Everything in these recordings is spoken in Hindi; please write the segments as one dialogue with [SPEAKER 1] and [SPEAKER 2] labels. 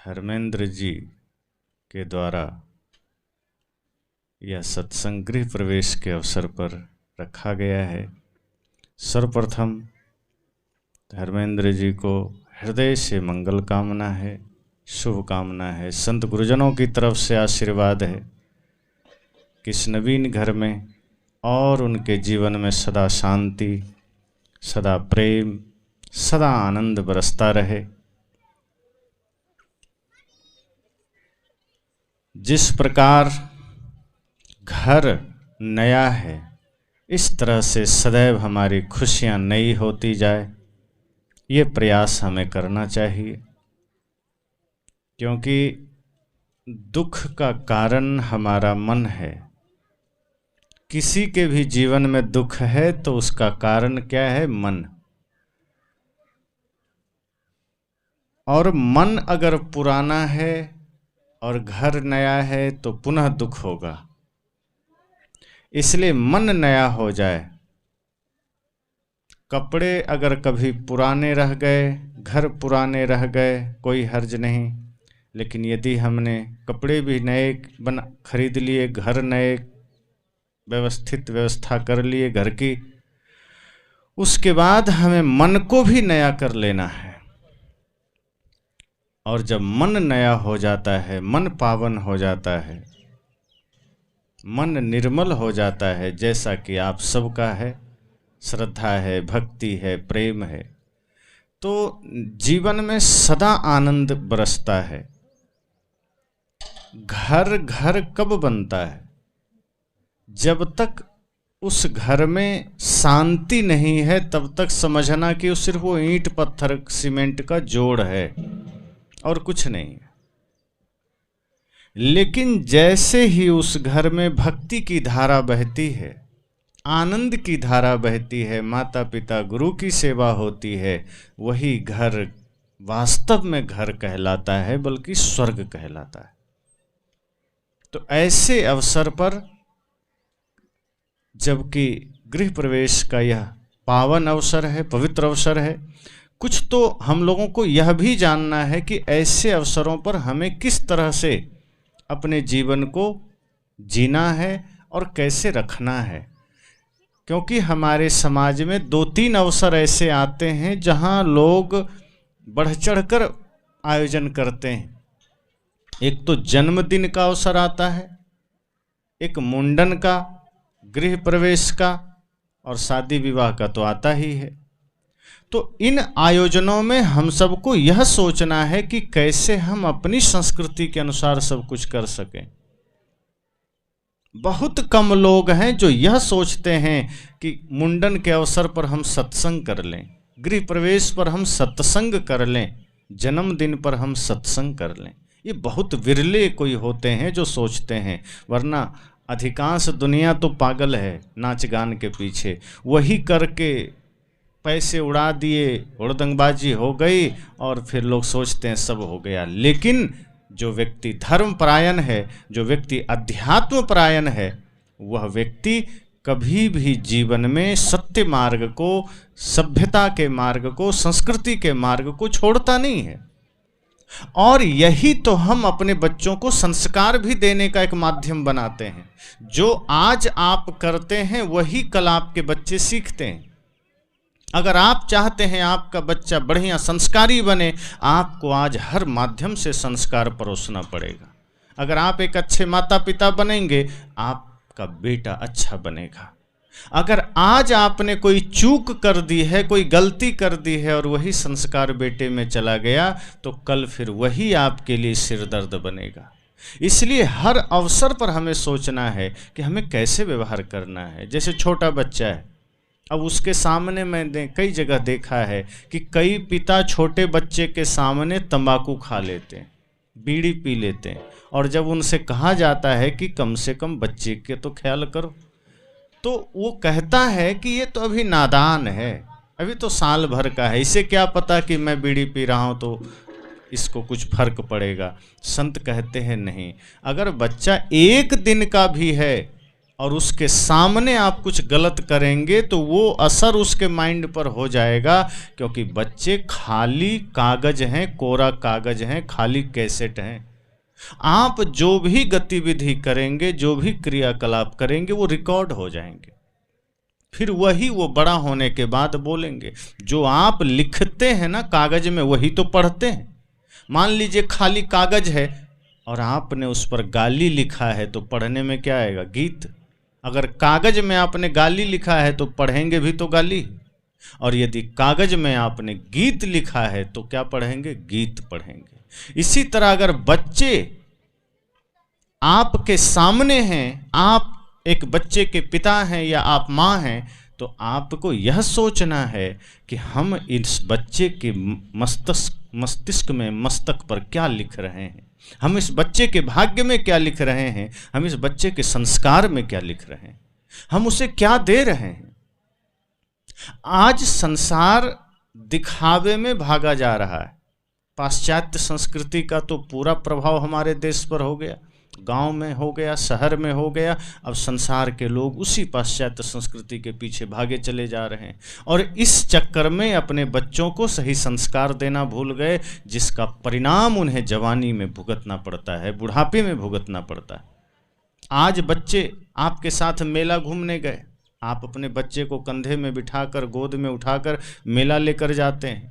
[SPEAKER 1] धर्मेंद्र जी के द्वारा यह सत्संग गृह प्रवेश के अवसर पर रखा गया है। सर्वप्रथम धर्मेंद्र जी को हृदय से मंगल कामना है, शुभ कामना है, संत गुरुजनों की तरफ से आशीर्वाद है कि इस नवीन घर में और उनके जीवन में सदा शांति, सदा प्रेम, सदा आनंद बरसता रहे। जिस प्रकार घर नया है, इस तरह से सदैव हमारी खुशियां नई होती जाए, ये प्रयास हमें करना चाहिए। क्योंकि दुख का कारण हमारा मन है। किसी के भी जीवन में दुख है तो उसका कारण क्या है? मन। और मन अगर पुराना है और घर नया है तो पुनः दुख होगा। इसलिए मन नया हो जाए। कपड़े अगर कभी पुराने रह गए, घर पुराने रह गए, कोई हर्ज नहीं। लेकिन यदि हमने कपड़े भी नए खरीद लिए, घर नए व्यवस्था कर लिए घर की, उसके बाद हमें मन को भी नया कर लेना है। और जब मन नया हो जाता है, मन पावन हो जाता है, मन निर्मल हो जाता है, जैसा कि आप सबका है, श्रद्धा है, भक्ति है, प्रेम है, तो जीवन में सदा आनंद बरसता है। घर कब बनता है? जब तक उस घर में शांति नहीं है तब तक समझना कि सिर्फ वो ईंट पत्थर सीमेंट का जोड़ है और कुछ नहीं है। लेकिन जैसे ही उस घर में भक्ति की धारा बहती है, आनंद की धारा बहती है, माता पिता गुरु की सेवा होती है, वही घर वास्तव में घर कहलाता है, बल्कि स्वर्ग कहलाता है। तो ऐसे अवसर पर, जबकि गृह प्रवेश का यह पावन अवसर है, पवित्र अवसर है, कुछ तो हम लोगों को यह भी जानना है कि ऐसे अवसरों पर हमें किस तरह से अपने जीवन को जीना है और कैसे रखना है। क्योंकि हमारे समाज में 2-3 अवसर ऐसे आते हैं जहां लोग बढ़ चढ़कर आयोजन करते हैं। एक तो जन्मदिन का अवसर आता है, एक मुंडन का, गृह प्रवेश का, और शादी विवाह का तो आता ही है। तो इन आयोजनों में हम सबको यह सोचना है कि कैसे हम अपनी संस्कृति के अनुसार सब कुछ कर सकें। बहुत कम लोग हैं जो यह सोचते हैं कि मुंडन के अवसर पर हम सत्संग कर लें, गृह प्रवेश पर हम सत्संग कर लें, जन्मदिन पर हम सत्संग कर लें। ये बहुत विरले कोई होते हैं जो सोचते हैं, वरना अधिकांश दुनिया तो पागल है नाच गान के पीछे। वही करके पैसे उड़ा दिए, हुड़दंगबाजी हो गई और फिर लोग सोचते हैं सब हो गया। लेकिन जो व्यक्ति धर्म परायण है, जो व्यक्ति अध्यात्म परायण है, वह व्यक्ति कभी भी जीवन में सत्य मार्ग को, सभ्यता के मार्ग को, संस्कृति के मार्ग को छोड़ता नहीं है। और यही तो हम अपने बच्चों को संस्कार भी देने का एक माध्यम बनाते हैं। जो आज आप करते हैं वही कल आपके बच्चे सीखते हैं। अगर आप चाहते हैं आपका बच्चा बढ़िया संस्कारी बने, आपको आज हर माध्यम से संस्कार परोसना पड़ेगा। अगर आप एक अच्छे माता पिता बनेंगे, आपका बेटा अच्छा बनेगा। अगर आज आपने कोई चूक कर दी है, कोई गलती कर दी है और वही संस्कार बेटे में चला गया, तो कल फिर वही आपके लिए सिरदर्द बनेगा। इसलिए हर अवसर पर हमें सोचना है कि हमें कैसे व्यवहार करना है। जैसे छोटा बच्चा है, अब उसके सामने मैंने कई जगह देखा है कि कई पिता छोटे बच्चे के सामने तंबाकू खा लेते हैं, बीड़ी पी लेते हैं, और जब उनसे कहा जाता है कि कम से कम बच्चे के तो ख्याल करो, तो वो कहता है कि ये तो अभी नादान है, अभी तो साल भर का है, इसे क्या पता कि मैं बीड़ी पी रहा हूँ तो इसको कुछ फर्क पड़ेगा। संत कहते हैं नहीं, अगर बच्चा 1 दिन का भी है और उसके सामने आप कुछ गलत करेंगे तो वो असर उसके माइंड पर हो जाएगा, क्योंकि बच्चे खाली कागज हैं, कोरा कागज हैं, खाली कैसेट हैं। आप जो भी गतिविधि करेंगे, जो भी क्रियाकलाप करेंगे, वो रिकॉर्ड हो जाएंगे। फिर वही वो बड़ा होने के बाद बोलेंगे। जो आप लिखते हैं ना कागज में, वही तो पढ़ते हैं। मान लीजिए खाली कागज है और आपने उस पर गाली लिखा है, तो पढ़ने में क्या आएगा? गीत। अगर कागज में आपने गाली लिखा है तो पढ़ेंगे भी तो गाली, और यदि कागज में आपने गीत लिखा है तो क्या पढ़ेंगे? गीत पढ़ेंगे। इसी तरह अगर बच्चे आपके सामने हैं, आप एक बच्चे के पिता हैं या आप माँ हैं, तो आपको यह सोचना है कि हम इस बच्चे के मस्तिष्क में, मस्तक पर क्या लिख रहे हैं, हम इस बच्चे के भाग्य में क्या लिख रहे हैं, हम इस बच्चे के संस्कार में क्या लिख रहे हैं, हम उसे क्या दे रहे हैं। आज संसार दिखावे में भागा जा रहा है। पाश्चात्य संस्कृति का तो पूरा प्रभाव हमारे देश पर हो गया, गांव में हो गया, शहर में हो गया। अब संसार के लोग उसी पाश्चात्य संस्कृति के पीछे भागे चले जा रहे हैं और इस चक्कर में अपने बच्चों को सही संस्कार देना भूल गए, जिसका परिणाम उन्हें जवानी में भुगतना पड़ता है, बुढ़ापे में भुगतना पड़ता है। आज बच्चे आपके साथ मेला घूमने गए, आप अपने बच्चे को कंधे में बिठाकर, गोद में उठाकर मेला लेकर जाते हैं।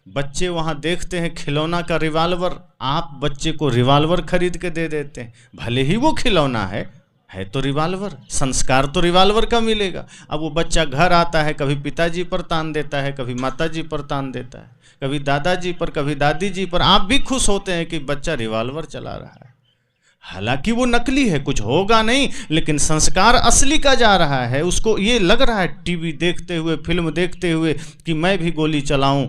[SPEAKER 1] बच्चे वहाँ देखते हैं खिलौना का रिवाल्वर, आप बच्चे को रिवाल्वर खरीद के दे देते हैं। भले ही वो खिलौना है तो रिवाल्वर, संस्कार तो रिवाल्वर का मिलेगा। अब वो बच्चा घर आता है, कभी पिताजी पर तान देता है, कभी माताजी पर तान देता है, कभी दादाजी पर, कभी दादी जी पर। आप भी खुश होते हैं कि बच्चा रिवाल्वर चला रहा है, हालांकि वो नकली है, कुछ होगा नहीं, लेकिन संस्कार असली का जा रहा है। उसको ये लग रहा है टीवी देखते हुए, फिल्म देखते हुए कि मैं भी गोली चलाऊं,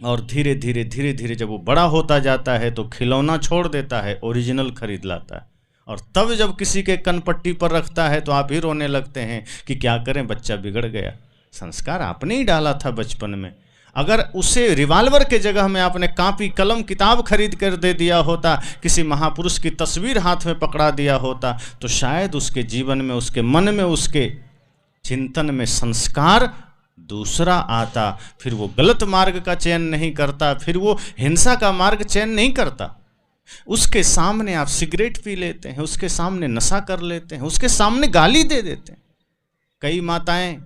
[SPEAKER 1] और धीरे धीरे जब वो बड़ा होता जाता है तो खिलौना छोड़ देता है, ओरिजिनल खरीद लाता है। और तब जब किसी के कनपट्टी पर रखता है तो आप ही रोने लगते हैं कि क्या करें, बच्चा बिगड़ गया। संस्कार आपने ही डाला था बचपन में। अगर उसे रिवाल्वर के जगह में आपने कापी, कलम, किताब खरीद कर दे दिया होता, किसी महापुरुष की तस्वीर हाथ में पकड़ा दिया होता, तो शायद उसके जीवन में, उसके मन में, उसके चिंतन में संस्कार दूसरा आता। फिर वो गलत मार्ग का चयन नहीं करता, फिर वो हिंसा का मार्ग चयन नहीं करता। उसके सामने आप सिगरेट पी लेते हैं, उसके सामने नशा कर लेते हैं, उसके सामने गाली दे देते हैं। कई माताएं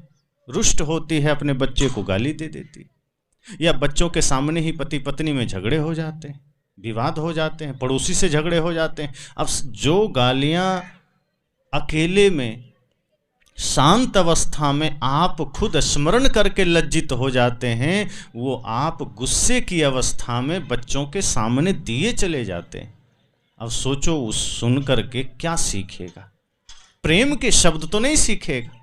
[SPEAKER 1] रुष्ट होती है, अपने बच्चे को गाली दे देती, या बच्चों के सामने ही पति पत्नी में झगड़े हो जाते हैं, विवाद हो जाते हैं, पड़ोसी से झगड़े हो जाते हैं। अब जो गालियां अकेले में, शांत अवस्था में आप खुद स्मरण करके लज्जित हो जाते हैं, वो आप गुस्से की अवस्था में बच्चों के सामने दिए चले जाते हैं। अब सोचो उस सुन करके क्या सीखेगा? प्रेम के शब्द तो नहीं सीखेगा।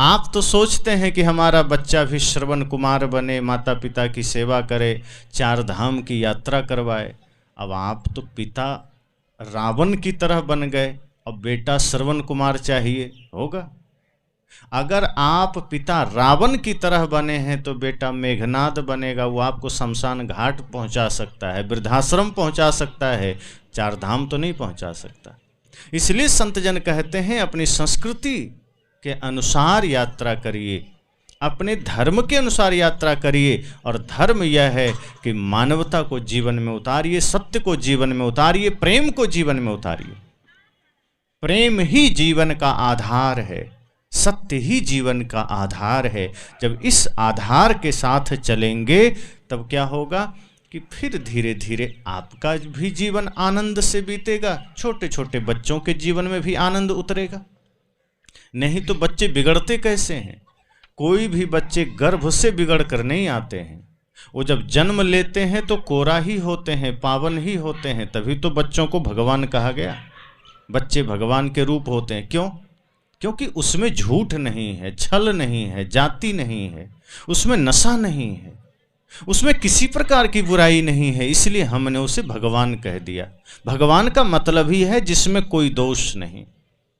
[SPEAKER 1] आप तो सोचते हैं कि हमारा बच्चा भी श्रवण कुमार बने, माता पिता की सेवा करे, 4 धाम की यात्रा करवाए। अब आप तो पिता रावण की तरह बन गए, अब बेटा श्रवण कुमार चाहिए, होगा? अगर आप पिता रावण की तरह बने हैं तो बेटा मेघनाद बनेगा। वो आपको शमशान घाट पहुंचा सकता है, वृद्धाश्रम पहुंचा सकता है, 4 धाम तो नहीं पहुंचा सकता। इसलिए संतजन कहते हैं अपनी संस्कृति के अनुसार यात्रा करिए, अपने धर्म के अनुसार यात्रा करिए। और धर्म यह है कि मानवता को जीवन में उतारिए, सत्य को जीवन में उतारिए, प्रेम को जीवन में उतारिए। प्रेम ही जीवन का आधार है, सत्य ही जीवन का आधार है। जब इस आधार के साथ चलेंगे तब क्या होगा कि फिर धीरे धीरे आपका भी जीवन आनंद से बीतेगा, छोटे छोटे बच्चों के जीवन में भी आनंद उतरेगा। नहीं तो बच्चे बिगड़ते कैसे हैं? कोई भी बच्चे गर्भ से बिगड़ कर नहीं आते हैं। वो जब जन्म लेते हैं तो कोरा ही होते हैं, पावन ही होते हैं, तभी तो बच्चों को भगवान कहा गया। बच्चे भगवान के रूप होते हैं। क्यों? क्योंकि उसमें झूठ नहीं है, छल नहीं है, जाति नहीं है, उसमें नशा नहीं है, उसमें किसी प्रकार की बुराई नहीं है, इसलिए हमने उसे भगवान कह दिया। भगवान का मतलब ही है जिसमें कोई दोष नहीं,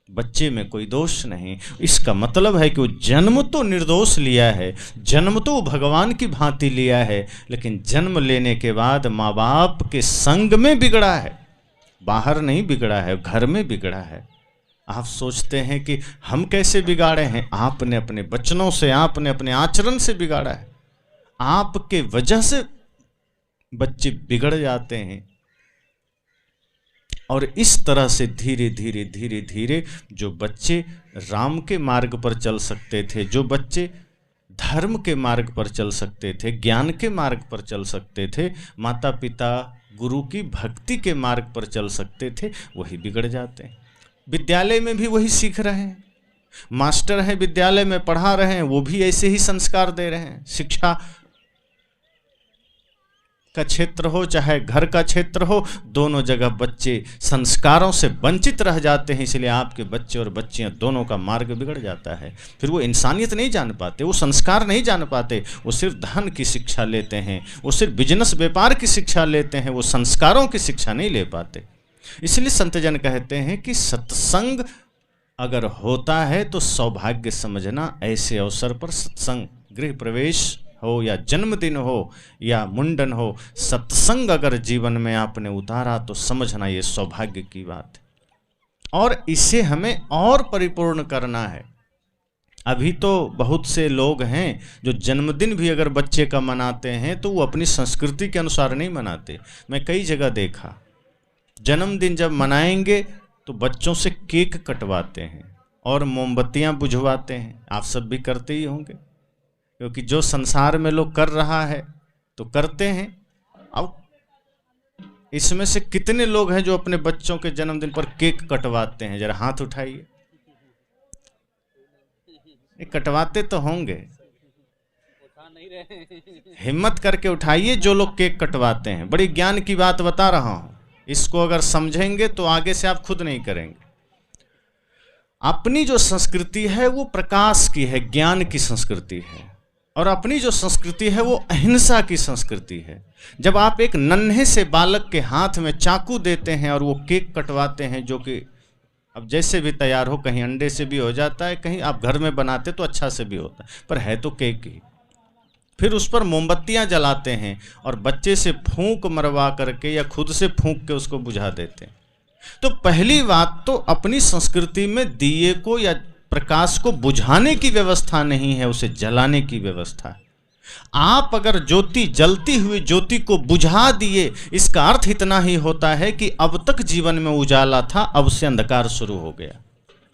[SPEAKER 1] बच्चे में कोई दोष नहीं। इसका मतलब है कि वो जन्म तो निर्दोष लिया है, जन्म तो भगवान की भांति लिया है, लेकिन जन्म लेने के बाद माँ बाप के संग में बिगड़ा है, बाहर नहीं बिगड़ा है, घर में बिगड़ा है। आप सोचते हैं कि हम कैसे बिगाड़े हैं? आपने अपने वचनों से, आपने अपने आचरण से बिगाड़ा है। आपके वजह से बच्चे बिगड़ जाते हैं। और इस तरह से धीरे धीरे धीरे धीरे जो बच्चे राम के मार्ग पर चल सकते थे, जो बच्चे धर्म के मार्ग पर चल सकते थे, ज्ञान के मार्ग पर चल सकते थे, माता पिता गुरु की भक्ति के मार्ग पर चल सकते थे, वही बिगड़ जाते हैं। विद्यालय में भी वही सीख रहे हैं। मास्टर हैं, विद्यालय में पढ़ा रहे हैं, वो भी ऐसे ही संस्कार दे रहे हैं। शिक्षा का क्षेत्र हो चाहे घर का क्षेत्र हो, दोनों जगह बच्चे संस्कारों से वंचित रह जाते हैं। इसलिए आपके बच्चे और बच्चियां दोनों का मार्ग बिगड़ जाता है। फिर वो इंसानियत नहीं जान पाते, वो संस्कार नहीं जान पाते। वो सिर्फ धन की शिक्षा लेते हैं, वो सिर्फ बिजनेस व्यापार की शिक्षा लेते हैं, वो संस्कारों की शिक्षा नहीं ले पाते। इसलिए संतजन कहते हैं कि सत्संग अगर होता है तो सौभाग्य समझना। ऐसे अवसर पर सत्संग, गृह प्रवेश हो या जन्मदिन हो या मुंडन हो, सत्संग अगर जीवन में आपने उतारा तो समझना ये सौभाग्य की बात है। और इसे हमें और परिपूर्ण करना है। अभी तो बहुत से लोग हैं जो जन्मदिन भी अगर बच्चे का मनाते हैं तो वो अपनी संस्कृति के अनुसार नहीं मनाते। मैं कई जगह देखा, जन्मदिन जब मनाएंगे तो बच्चों से केक कटवाते हैं और मोमबत्तियां बुझवाते हैं। आप सब भी करते ही होंगे, क्योंकि जो संसार में लोग कर रहा है तो करते हैं। अब इसमें से कितने लोग हैं जो अपने बच्चों के जन्मदिन पर केक कटवाते हैं? जरा हाथ उठाइए। कटवाते तो होंगे, हिम्मत करके उठाइए जो लोग केक कटवाते हैं। बड़ी ज्ञान की बात बता रहा हूं, इसको अगर समझेंगे तो आगे से आप खुद नहीं करेंगे। अपनी जो संस्कृति है वो प्रकाश की है, ज्ञान की संस्कृति है। और अपनी जो संस्कृति है वो अहिंसा की संस्कृति है। जब आप एक नन्हे से बालक के हाथ में चाकू देते हैं और वो केक कटवाते हैं, जो कि अब जैसे भी तैयार हो, कहीं अंडे से भी हो जाता है, कहीं आप घर में बनाते तो अच्छा से भी होता है, पर है तो केक ही। फिर उस पर मोमबत्तियां जलाते हैं और बच्चे से फूंक मरवा करके या खुद से फूंक के उसको बुझा देते हैं। तो पहली बात तो अपनी संस्कृति में दिए को या प्रकाश को बुझाने की व्यवस्था नहीं है, उसे जलाने की व्यवस्था है। आप अगर ज्योति, जलती हुई ज्योति को बुझा दिए, इसका अर्थ इतना ही होता है कि अब तक जीवन में उजाला था, अब से अंधकार शुरू हो गया।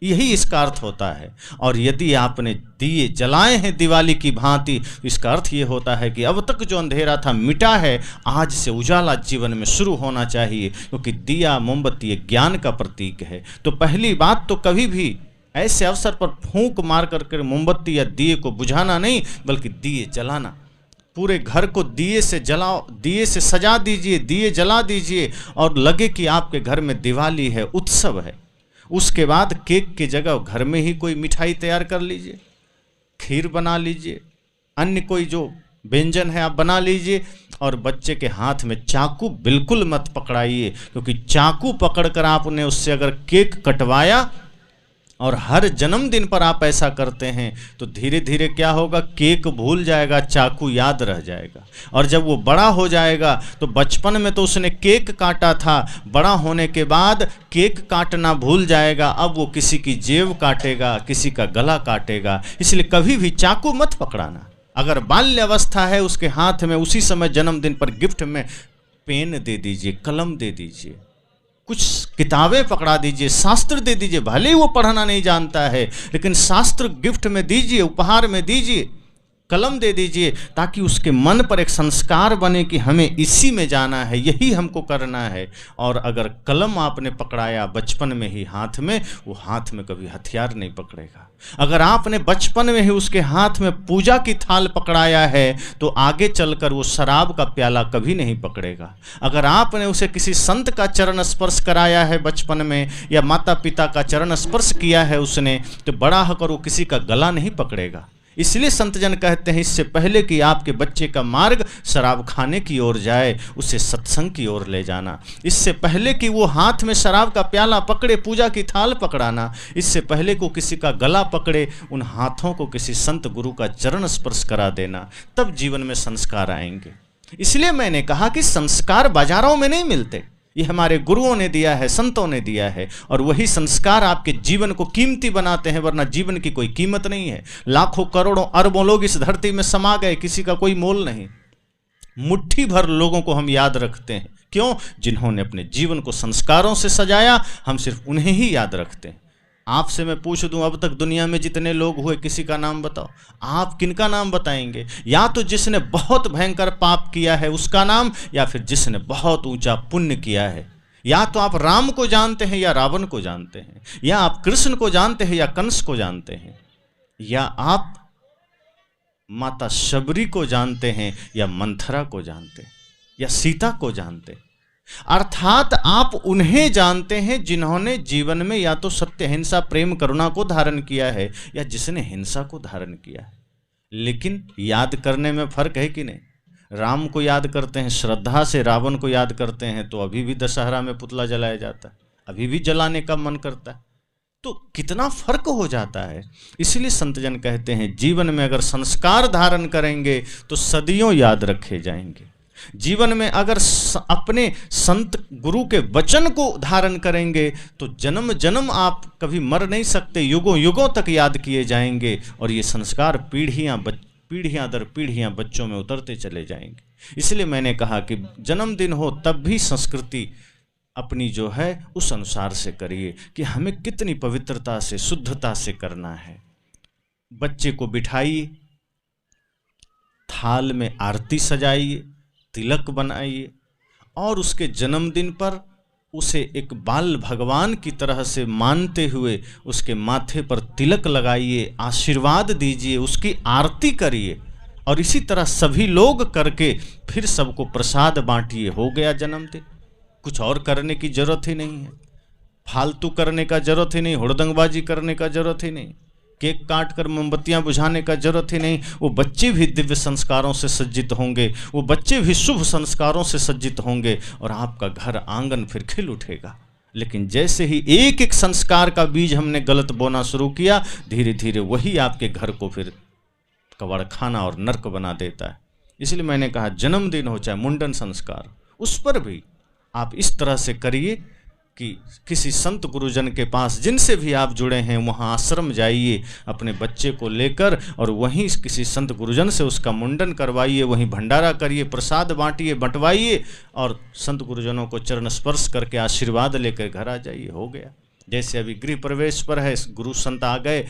[SPEAKER 1] यही इसका अर्थ होता है। और यदि आपने दिए जलाए हैं दिवाली की भांति, तो इसका अर्थ ये होता है कि अब तक जो अंधेरा था मिटा है, आज से उजाला जीवन में शुरू होना चाहिए, क्योंकि दिया मोमबत्ती ज्ञान का प्रतीक है। तो पहली बात तो कभी भी ऐसे अवसर पर फूंक मार करके मोमबत्ती या दिए को बुझाना नहीं, बल्कि दिए जलाना। पूरे घर को दिए से जलाओ, दिए से सजा दीजिए, दिए जला दीजिए और लगे कि आपके घर में दिवाली है, उत्सव है। उसके बाद केक की जगह घर में ही कोई मिठाई तैयार कर लीजिए, खीर बना लीजिए, अन्य कोई जो व्यंजन है आप बना लीजिए। और बच्चे के हाथ में चाकू बिल्कुल मत पकड़ाइए, क्योंकि चाकू पकड़कर आपने उससे अगर केक कटवाया और हर जन्मदिन पर आप ऐसा करते हैं तो धीरे धीरे क्या होगा, केक भूल जाएगा, चाकू याद रह जाएगा। और जब वो बड़ा हो जाएगा तो बचपन में तो उसने केक काटा था, बड़ा होने के बाद केक काटना भूल जाएगा, अब वो किसी की जेब काटेगा, किसी का गला काटेगा। इसलिए कभी भी चाकू मत पकड़ाना। अगर बाल्य अवस्था है उसके हाथ में उसी समय जन्मदिन पर गिफ्ट में पेन दे दीजिए, कलम दे दीजिए, कुछ किताबें पकड़ा दीजिए, शास्त्र दे दीजिए। भले ही वो पढ़ना नहीं जानता है, लेकिन शास्त्र गिफ्ट में दीजिए, उपहार में दीजिए, कलम दे दीजिए, ताकि उसके मन पर एक संस्कार बने कि हमें इसी में जाना है, यही हमको करना है। और अगर कलम आपने पकड़ाया बचपन में ही हाथ में, वो हाथ में कभी हथियार नहीं पकड़ेगा। अगर आपने बचपन में ही उसके हाथ में पूजा की थाल पकड़ाया है तो आगे चलकर वो शराब का प्याला कभी नहीं पकड़ेगा। अगर आपने उसे किसी संत का चरण स्पर्श कराया है बचपन में, या माता पिता का चरण स्पर्श किया है उसने, तो बड़ा होकर वो किसी का गला नहीं पकड़ेगा। इसलिए संतजन कहते हैं, इससे पहले कि आपके बच्चे का मार्ग शराब खाने की ओर जाए, उसे सत्संग की ओर ले जाना। इससे पहले कि वो हाथ में शराब का प्याला पकड़े, पूजा की थाल पकड़ाना। इससे पहले को किसी का गला पकड़े, उन हाथों को किसी संत गुरु का चरण स्पर्श करा देना, तब जीवन में संस्कार आएंगे। इसलिए मैंने कहा कि संस्कार बाजारों में नहीं मिलते, ये हमारे गुरुओं ने दिया है, संतों ने दिया है, और वही संस्कार आपके जीवन को कीमती बनाते हैं, वरना जीवन की कोई कीमत नहीं है। लाखों करोड़ों अरबों लोग इस धरती में समा गए, किसी का कोई मोल नहीं। मुट्ठी भर लोगों को हम याद रखते हैं, क्यों? जिन्होंने अपने जीवन को संस्कारों से सजाया, हम सिर्फ उन्हें ही याद रखते हैं। आपसे मैं पूछ दूं, अब तक दुनिया में जितने लोग हुए, किसी का नाम बताओ। आप किनका नाम बताएंगे? या तो जिसने बहुत भयंकर पाप किया है उसका नाम, या फिर जिसने बहुत ऊंचा पुण्य किया है। या तो आप राम को जानते हैं या रावण को जानते हैं, या आप कृष्ण को जानते हैं या कंस को जानते हैं, या आप माता शबरी को जानते हैं या मंथरा को जानते हैं, या सीता को जानते हैं। अर्थात आप उन्हें जानते हैं जिन्होंने जीवन में या तो सत्य, हिंसा, प्रेम, करुणा को धारण किया है, या जिसने हिंसा को धारण किया है। लेकिन याद करने में फर्क है कि नहीं? राम को याद करते हैं श्रद्धा से, रावण को याद करते हैं तो अभी भी दशहरा में पुतला जलाया जाता है, अभी भी जलाने का मन करता है। तो कितना फर्क हो जाता है। इसलिए संतजन कहते हैं, जीवन में अगर संस्कार धारण करेंगे तो सदियों याद रखे जाएंगे। जीवन में अगर अपने संत गुरु के वचन को धारण करेंगे तो जन्म जन्म आप कभी मर नहीं सकते, युगों युगों तक याद किए जाएंगे, और ये संस्कार पीढ़ियां दर पीढ़ियां बच्चों में उतरते चले जाएंगे। इसलिए मैंने कहा कि जन्मदिन हो तब भी संस्कृति अपनी जो है उस अनुसार से करिए कि हमें कितनी पवित्रता से, शुद्धता से करना है। बच्चे को बिठाइए, थाल में आरती सजाइए, तिलक बनाइए, और उसके जन्मदिन पर उसे एक बाल भगवान की तरह से मानते हुए उसके माथे पर तिलक लगाइए, आशीर्वाद दीजिए, उसकी आरती करिए, और इसी तरह सभी लोग करके फिर सबको प्रसाद बांटिए। हो गया जन्मदिन। कुछ और करने की जरूरत ही नहीं है, फालतू करने का जरूरत ही नहीं, हुड़दंगबाजी करने का जरूरत ही नहीं, केक काट कर मोमबत्तियां बुझाने का जरूरत ही नहीं। वो बच्चे भी दिव्य संस्कारों से सज्जित होंगे, वो बच्चे भी शुभ संस्कारों से सज्जित होंगे, और आपका घर आंगन फिर खिल उठेगा। लेकिन जैसे ही एक एक संस्कार का बीज हमने गलत बोना शुरू किया, धीरे धीरे वही आपके घर को फिर कबाड़खाना और नर्क बना देता है। इसलिए मैंने कहा, जन्मदिन हो चाहे मुंडन संस्कार, उस पर भी आप इस तरह से करिए कि किसी संत गुरुजन के पास, जिनसे भी आप जुड़े हैं, वहाँ आश्रम जाइए अपने बच्चे को लेकर, और वहीं किसी संत गुरुजन से उसका मुंडन करवाइए, वहीं भंडारा करिए, प्रसाद बांटिए, बंटवाइए, और संत गुरुजनों को चरण स्पर्श करके आशीर्वाद लेकर घर आ जाइए। हो गया। जैसे अभी गृह प्रवेश पर है, गुरु संत आ गए,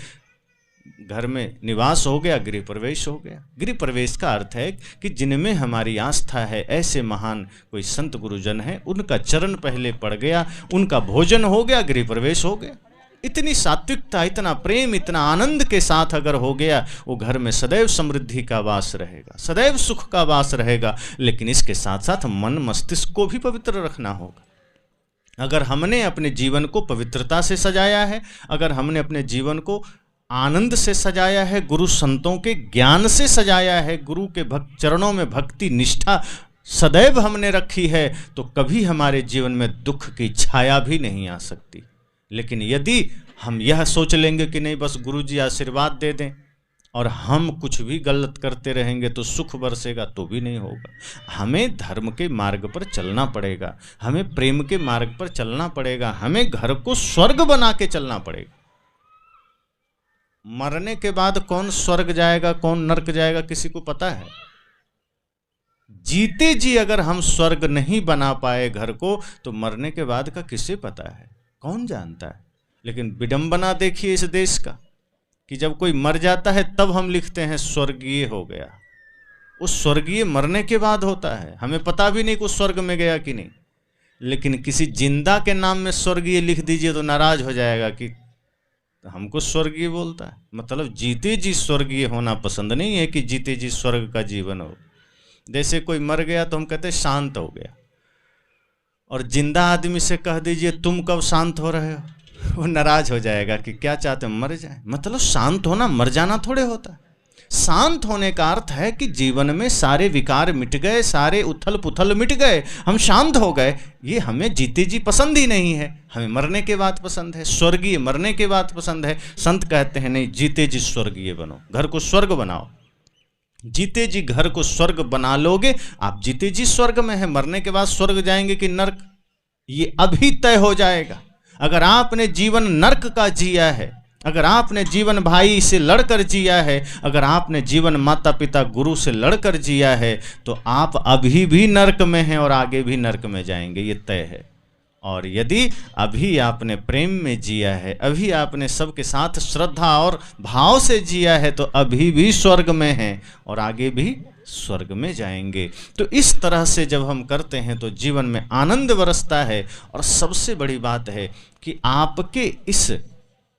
[SPEAKER 1] घर में निवास हो गया, गृह प्रवेश हो गया। गृह प्रवेश का अर्थ है कि जिनमें हमारी आस्था है, ऐसे महान कोई संत गुरुजन है, उनका चरण पहले पड़ गया, उनका भोजन हो गया, गृह प्रवेश हो गया। इतनी सात्विकता, इतना प्रेम, इतना आनंद के साथ अगर हो गया, वो घर में सदैव समृद्धि का वास रहेगा, सदैव सुख का वास रहेगा। लेकिन इसके साथ साथ मन मस्तिष्क को भी पवित्र रखना होगा। अगर हमने अपने जीवन को पवित्रता से सजाया है, अगर हमने अपने जीवन को आनंद से सजाया है, गुरु संतों के ज्ञान से सजाया है, गुरु के चरणों में भक्ति निष्ठा सदैव हमने रखी है, तो कभी हमारे जीवन में दुख की छाया भी नहीं आ सकती। लेकिन यदि हम यह सोच लेंगे कि नहीं, बस गुरु जी आशीर्वाद दे दें और हम कुछ भी गलत करते रहेंगे तो सुख बरसेगा, तो भी नहीं होगा। हमें धर्म के मार्ग पर चलना पड़ेगा, हमें प्रेम के मार्ग पर चलना पड़ेगा, हमें घर को स्वर्ग बना के चलना पड़ेगा। मरने के बाद कौन स्वर्ग जाएगा, कौन नरक जाएगा, किसी को पता है? जीते जी अगर हम स्वर्ग नहीं बना पाए घर को, तो मरने के बाद का किसे पता है, कौन जानता है। लेकिन विडंबना देखिए इस देश का, कि जब कोई मर जाता है तब हम लिखते हैं स्वर्गीय हो गया। उस स्वर्गीय मरने के बाद होता है, हमें पता भी नहीं कि उस स्वर्ग में गया कि नहीं। लेकिन किसी जिंदा के नाम में स्वर्गीय लिख दीजिए तो नाराज हो जाएगा कि तो हमको स्वर्गीय बोलता है। मतलब जीते जी स्वर्गीय होना पसंद नहीं है कि जीते जी स्वर्ग का जीवन हो। जैसे कोई मर गया तो हम कहते हैं शांत हो गया, और जिंदा आदमी से कह दीजिए तुम कब शांत हो रहे हो, वो नाराज हो जाएगा कि क्या चाहते हैं, मर जाए। मतलब शांत होना मर जाना थोड़े होता है। शांत होने का अर्थ है कि जीवन में सारे विकार मिट गए, सारे उथल पुथल मिट गए, हम शांत हो गए। ये हमें जीते जी पसंद ही नहीं है, हमें मरने के बाद पसंद है, स्वर्गीय मरने के बाद पसंद है। संत कहते हैं नहीं, जीते जी स्वर्गीय बनो, घर को स्वर्ग बनाओ। जीते जी घर को स्वर्ग बना लोगे, आप जीते जी स्वर्ग में है, मरने के बाद स्वर्ग जाएंगे कि नर्क, ये अभी तय हो जाएगा। अगर आपने जीवन नरक का जिया है, अगर आपने जीवन भाई से लड़कर जिया है, अगर आपने जीवन माता पिता गुरु से लड़कर जिया है, तो आप अभी भी नरक में हैं और आगे भी नरक में जाएंगे, ये तय है। और यदि अभी आपने प्रेम में जिया है, अभी आपने सबके साथ श्रद्धा और भाव से जिया है, तो अभी भी स्वर्ग में हैं और आगे भी स्वर्ग में जाएंगे। तो इस तरह से जब हम करते हैं तो जीवन में आनंद बरसता है। और सबसे बड़ी बात है कि आपके इस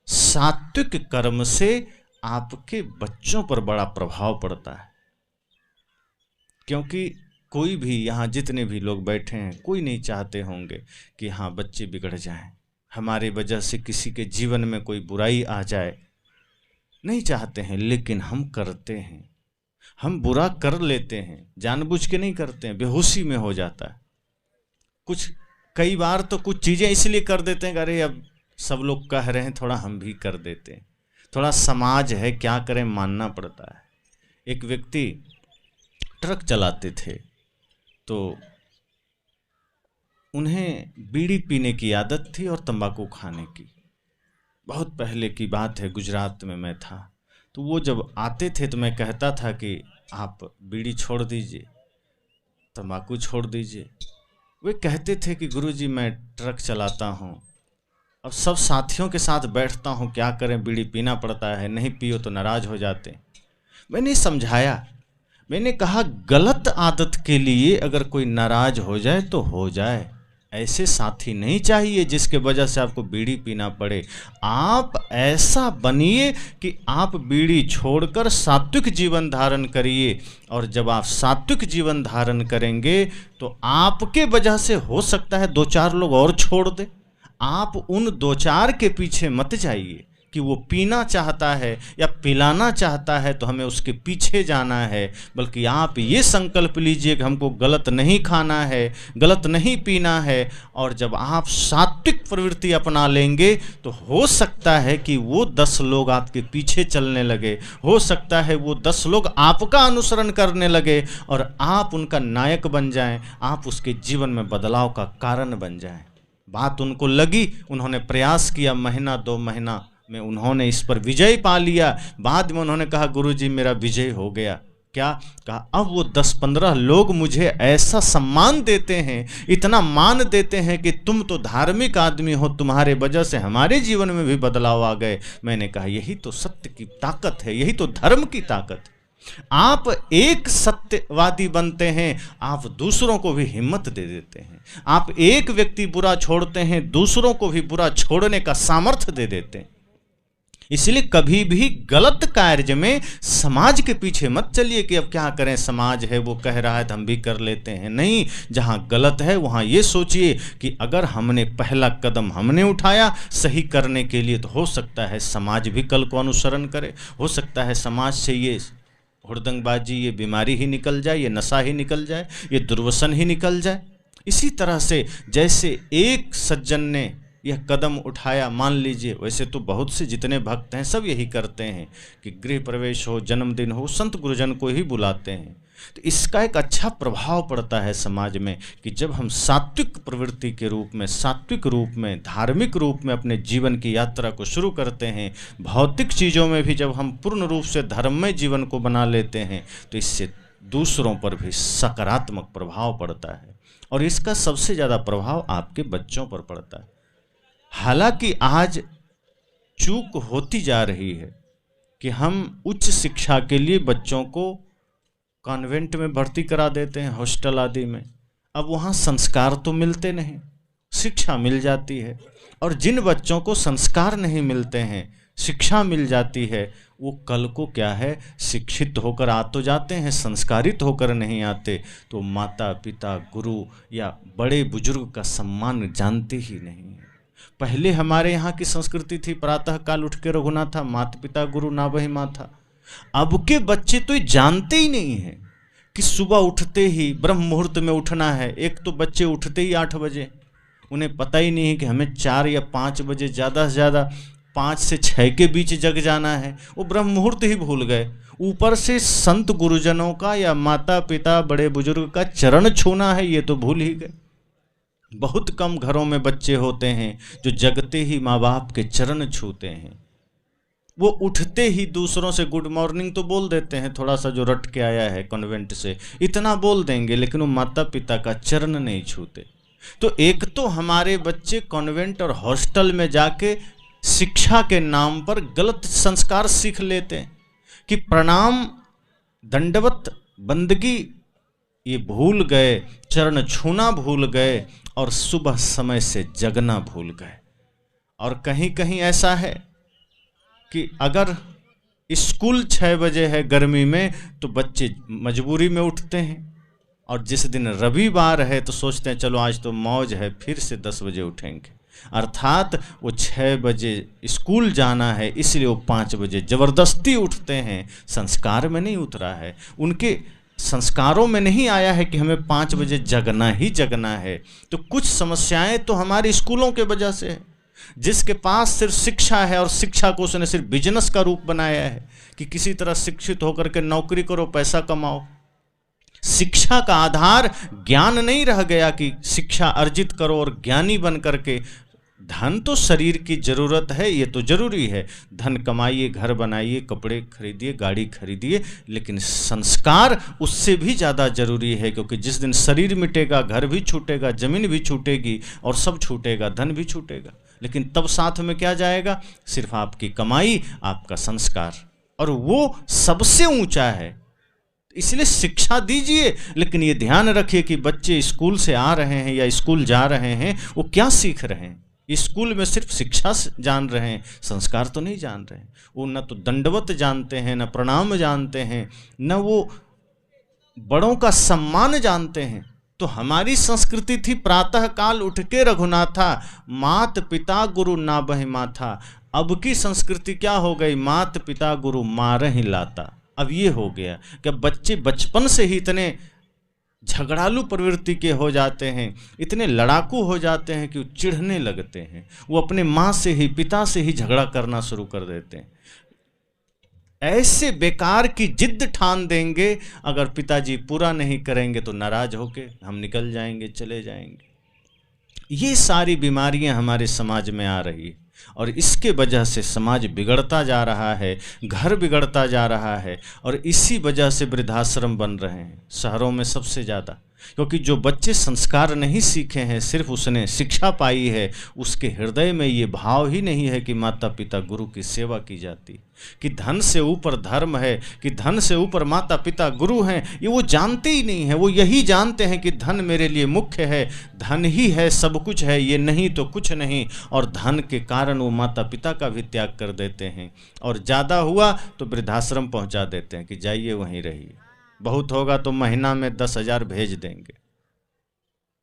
[SPEAKER 1] सात्विक कर्म से आपके बच्चों पर बड़ा प्रभाव पड़ता है। क्योंकि कोई भी यहाँ जितने भी लोग बैठे हैं, कोई नहीं चाहते होंगे कि हाँ बच्चे बिगड़ जाएं, हमारे वजह से किसी के जीवन में कोई बुराई आ जाए, नहीं चाहते हैं, लेकिन हम करते हैं। हम बुरा कर लेते हैं, जानबूझ के नहीं करते हैं, बेहोशी में हो जाता है। कुछ कई बार तो कुछ चीज़ें इसलिए कर देते हैं, अरे अब सब लोग कह रहे हैं, थोड़ा हम भी कर देते हैं, थोड़ा समाज है, क्या करें, मानना पड़ता है। एक व्यक्ति ट्रक चलाते थे, तो उन्हें बीड़ी पीने की आदत थी और तंबाकू खाने की। बहुत पहले की बात है, गुजरात में मैं था। तो वो जब आते थे तो मैं कहता था कि आप बीड़ी छोड़ दीजिए, तंबाकू छोड़ दीजिए। वे कहते थे कि गुरुजी मैं ट्रक चलाता हूँ, अब सब साथियों के साथ बैठता हूँ, क्या करें, बीड़ी पीना पड़ता है, नहीं पियो तो नाराज़ हो जाते। मैंने समझाया, मैंने कहा गलत आदत के लिए अगर कोई नाराज़ हो जाए तो हो जाए, ऐसे साथी नहीं चाहिए जिसके वजह से आपको बीड़ी पीना पड़े। आप ऐसा बनिए कि आप बीड़ी छोड़कर सात्विक जीवन धारण करिए, और जब आप सात्विक जीवन धारण करेंगे तो आपके वजह से हो सकता है 2-4 लोग और छोड़ दे। आप उन 2-4 के पीछे मत जाइए कि वो पीना चाहता है या पिलाना चाहता है तो हमें उसके पीछे जाना है, बल्कि आप ये संकल्प लीजिए कि हमको गलत नहीं खाना है, गलत नहीं पीना है। और जब आप सात्विक प्रवृत्ति अपना लेंगे तो हो सकता है कि वो 10 लोग आपके पीछे चलने लगे, हो सकता है वो 10 लोग आपका अनुसरण करने लगे और आप उनका नायक बन जाएं, आप उसके जीवन में बदलाव का कारण बन जाएं। बात उनको लगी, उन्होंने प्रयास किया, महीना 2 महीना में उन्होंने इस पर विजय पा लिया। बाद में उन्होंने कहा गुरुजी मेरा विजय हो गया। क्या कहा, अब वो 10-15 लोग मुझे ऐसा सम्मान देते हैं, इतना मान देते हैं कि तुम तो धार्मिक आदमी हो, तुम्हारे वजह से हमारे जीवन में भी बदलाव आ गए। मैंने कहा यही तो सत्य की ताकत है, यही तो धर्म की ताकत है। आप एक सत्यवादी बनते हैं, आप दूसरों को भी हिम्मत दे देते हैं। आप एक व्यक्ति बुरा छोड़ते हैं, दूसरों को भी बुरा छोड़ने का सामर्थ्य दे देते हैं। इसलिए कभी भी गलत कार्य में समाज के पीछे मत चलिए कि अब क्या करें, समाज है वो कह रहा है तो हम भी कर लेते हैं। नहीं, जहां गलत है वहां ये सोचिए कि अगर हमने पहला कदम हमने उठाया सही करने के लिए, तो हो सकता है समाज भी कल को अनुसरण करे, हो सकता है समाज से ये हुड़दंगबाजी, ये बीमारी ही निकल जाए, ये नशा ही निकल जाए, ये दुर्व्यसन ही निकल जाए। इसी तरह से जैसे एक सज्जन ने यह कदम उठाया, मान लीजिए, वैसे तो बहुत से जितने भक्त हैं सब यही करते हैं कि गृह प्रवेश हो, जन्मदिन हो, संत गुरुजन को ही बुलाते हैं। तो इसका एक अच्छा प्रभाव पड़ता है समाज में कि जब हम सात्विक प्रवृत्ति के रूप में, सात्विक रूप में, धार्मिक रूप में अपने जीवन की यात्रा को शुरू करते हैं, भौतिक चीज़ों में भी जब हम पूर्ण रूप से धर्ममय जीवन को बना लेते हैं, तो इससे दूसरों पर भी सकारात्मक प्रभाव पड़ता है। और इसका सबसे ज़्यादा प्रभाव आपके बच्चों पर पड़ता है। हालांकि आज चूक होती जा रही है कि हम उच्च शिक्षा के लिए बच्चों को कॉन्वेंट में भर्ती करा देते हैं, हॉस्टल आदि में। अब वहाँ संस्कार तो मिलते नहीं, शिक्षा मिल जाती है। और जिन बच्चों को संस्कार नहीं मिलते हैं, शिक्षा मिल जाती है, वो कल को क्या है, शिक्षित होकर आ तो जाते हैं, संस्कारित होकर नहीं आते। तो माता पिता, गुरु या बड़े बुजुर्ग का सम्मान जानते ही नहीं है। पहले हमारे यहाँ की संस्कृति थी, प्रातः काल उठ के रघुनाथा, माता पिता गुरु ना वही माथा। अब के बच्चे तो ये जानते ही नहीं हैं कि सुबह उठते ही ब्रह्म मुहूर्त में उठना है। एक तो बच्चे उठते ही 8 बजे, उन्हें पता ही नहीं है कि हमें 4 या 5 बजे, ज़्यादा से ज़्यादा 5 से 6 के बीच जग जाना है। वो ब्रह्म मुहूर्त ही भूल गए। ऊपर से संत गुरुजनों का या माता पिता बड़े बुजुर्ग का चरण छूना है, ये तो भूल ही गए। बहुत कम घरों में बच्चे होते हैं जो जगते ही माँ बाप के चरण छूते हैं। वो उठते ही दूसरों से गुड मॉर्निंग तो बोल देते हैं, थोड़ा सा जो रट के आया है कॉन्वेंट से इतना बोल देंगे, लेकिन वो माता पिता का चरण नहीं छूते। तो एक तो हमारे बच्चे कॉन्वेंट और हॉस्टल में जाके शिक्षा के नाम पर गलत संस्कार सीख लेते हैं कि प्रणाम, दंडवत, बंदगी ये भूल गए, चरण छूना भूल गए और सुबह समय से जगना भूल गए। और कहीं कहीं ऐसा है कि अगर स्कूल 6 बजे है गर्मी में तो बच्चे मजबूरी में उठते हैं, और जिस दिन रविवार है तो सोचते हैं चलो आज तो मौज है, फिर से 10 बजे उठेंगे। अर्थात वो 6 बजे स्कूल जाना है इसलिए वो 5 बजे ज़बरदस्ती उठते हैं। संस्कार में नहीं उतरा है, उनके संस्कारों में नहीं आया है कि हमें 5 बजे जगना ही जगना है। तो कुछ समस्याएं तो हमारे स्कूलों के वजह से है। जिसके पास सिर्फ शिक्षा है और शिक्षा को उसने सिर्फ बिजनेस का रूप बनाया है कि किसी तरह शिक्षित होकर के नौकरी करो, पैसा कमाओ। शिक्षा का आधार ज्ञान नहीं रह गया कि शिक्षा अर्जित करो और ज्ञानी बन करके। धन तो शरीर की जरूरत है, ये तो जरूरी है, धन कमाइए, घर बनाइए, कपड़े खरीदिए, गाड़ी खरीदिए, लेकिन संस्कार उससे भी ज़्यादा जरूरी है। क्योंकि जिस दिन शरीर मिटेगा घर भी छूटेगा, जमीन भी छूटेगी और सब छूटेगा, धन भी छूटेगा, लेकिन तब साथ में क्या जाएगा? सिर्फ आपकी कमाई, आपका संस्कार, और वो सबसे ऊंचा है। इसलिए शिक्षा दीजिए, लेकिन ये ध्यान रखिए कि बच्चे स्कूल से आ रहे हैं या स्कूल जा रहे हैं वो क्या सीख रहे हैं। स्कूल में सिर्फ शिक्षा जान रहे हैं, संस्कार तो नहीं जान रहे हैं। वो न तो दंडवत जानते हैं, न प्रणाम जानते हैं, न वो बड़ों का सम्मान जानते हैं। तो हमारी संस्कृति थी प्रातः काल उठ के रघुनाथा, मात पिता गुरु ना बहि माथा। अब की संस्कृति क्या हो गई? मात पिता गुरु मार ही लाता। अब ये हो गया कि बच्चे बचपन से ही इतने झगड़ालू प्रवृत्ति के हो जाते हैं, इतने लड़ाकू हो जाते हैं कि वो चिढ़ने लगते हैं। वो अपने माँ से ही, पिता से ही झगड़ा करना शुरू कर देते हैं। ऐसे बेकार की जिद ठान देंगे, अगर पिताजी पूरा नहीं करेंगे तो नाराज होके हम निकल जाएंगे, चले जाएंगे। ये सारी बीमारियां हमारे समाज में आ रही है और इसके वजह से समाज बिगड़ता जा रहा है, घर बिगड़ता जा रहा है, और इसी वजह से वृद्धाश्रम बन रहे हैं शहरों में सबसे ज़्यादा। क्योंकि जो बच्चे संस्कार नहीं सीखे हैं, सिर्फ उसने शिक्षा पाई है, उसके हृदय में ये भाव ही नहीं है कि माता पिता गुरु की सेवा की जाती, कि धन से ऊपर धर्म है, कि धन से ऊपर माता पिता गुरु हैं। ये वो जानते ही नहीं है। वो यही जानते हैं कि धन मेरे लिए मुख्य है, धन ही है सब कुछ है, ये नहीं तो कुछ नहीं। और धन के कारण वो माता पिता का भी त्याग कर देते हैं, और ज़्यादा हुआ तो वृद्धाश्रम पहुंचा देते हैं कि जाइए वहीं रहिए, बहुत होगा तो महीना में 10,000 भेज देंगे।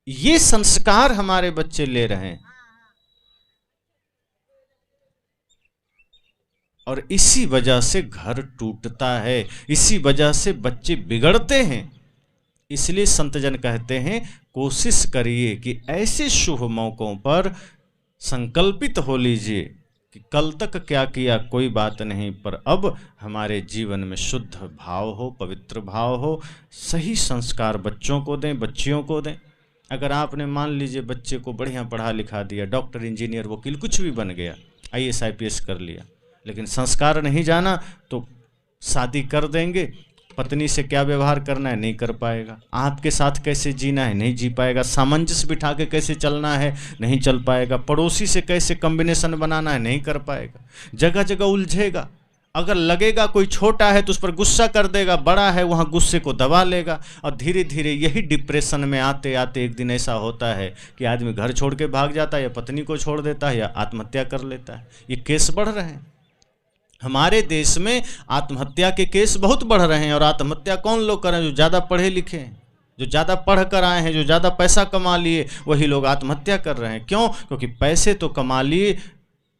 [SPEAKER 1] ये संस्कार हमारे बच्चे ले रहे हैं, और इसी वजह से घर टूटता है, इसी वजह से बच्चे बिगड़ते हैं। इसलिए संतजन कहते हैं कोशिश करिए कि ऐसे शुभ मौकों पर संकल्पित हो लीजिए कि कल तक क्या किया कोई बात नहीं, पर अब हमारे जीवन में शुद्ध भाव हो, पवित्र भाव हो, सही संस्कार बच्चों को दें, बच्चियों को दें। अगर आपने मान लीजिए बच्चे को बढ़िया पढ़ा लिखा दिया, डॉक्टर, इंजीनियर, वकील, कुछ भी बन गया, IAS IPS कर लिया, लेकिन संस्कार नहीं जाना तो शादी कर देंगे, पत्नी से क्या व्यवहार करना है नहीं कर पाएगा, आपके साथ कैसे जीना है नहीं जी पाएगा, सामंजस्य बिठा के कैसे चलना है नहीं चल पाएगा, पड़ोसी से कैसे कॉम्बिनेशन बनाना है नहीं कर पाएगा, जगह जगह उलझेगा। अगर लगेगा कोई छोटा है तो उस पर गुस्सा कर देगा, बड़ा है वहाँ गुस्से को दबा लेगा, और धीरे धीरे यही डिप्रेशन में आते आते एक दिन ऐसा होता है कि आदमी घर छोड़ के भाग जाता है, या पत्नी को छोड़ देता है, या आत्महत्या कर लेता है। ये केस बढ़ रहे हैं हमारे देश में, आत्महत्या के केस बहुत बढ़ रहे हैं। और आत्महत्या कौन लोग कर रहे हैं? जो ज़्यादा पढ़े लिखे हैं, जो ज़्यादा पढ़ कर आए हैं, जो ज़्यादा पैसा कमा लिए, वही लोग आत्महत्या कर रहे हैं। क्यों? क्योंकि पैसे तो कमा लिए,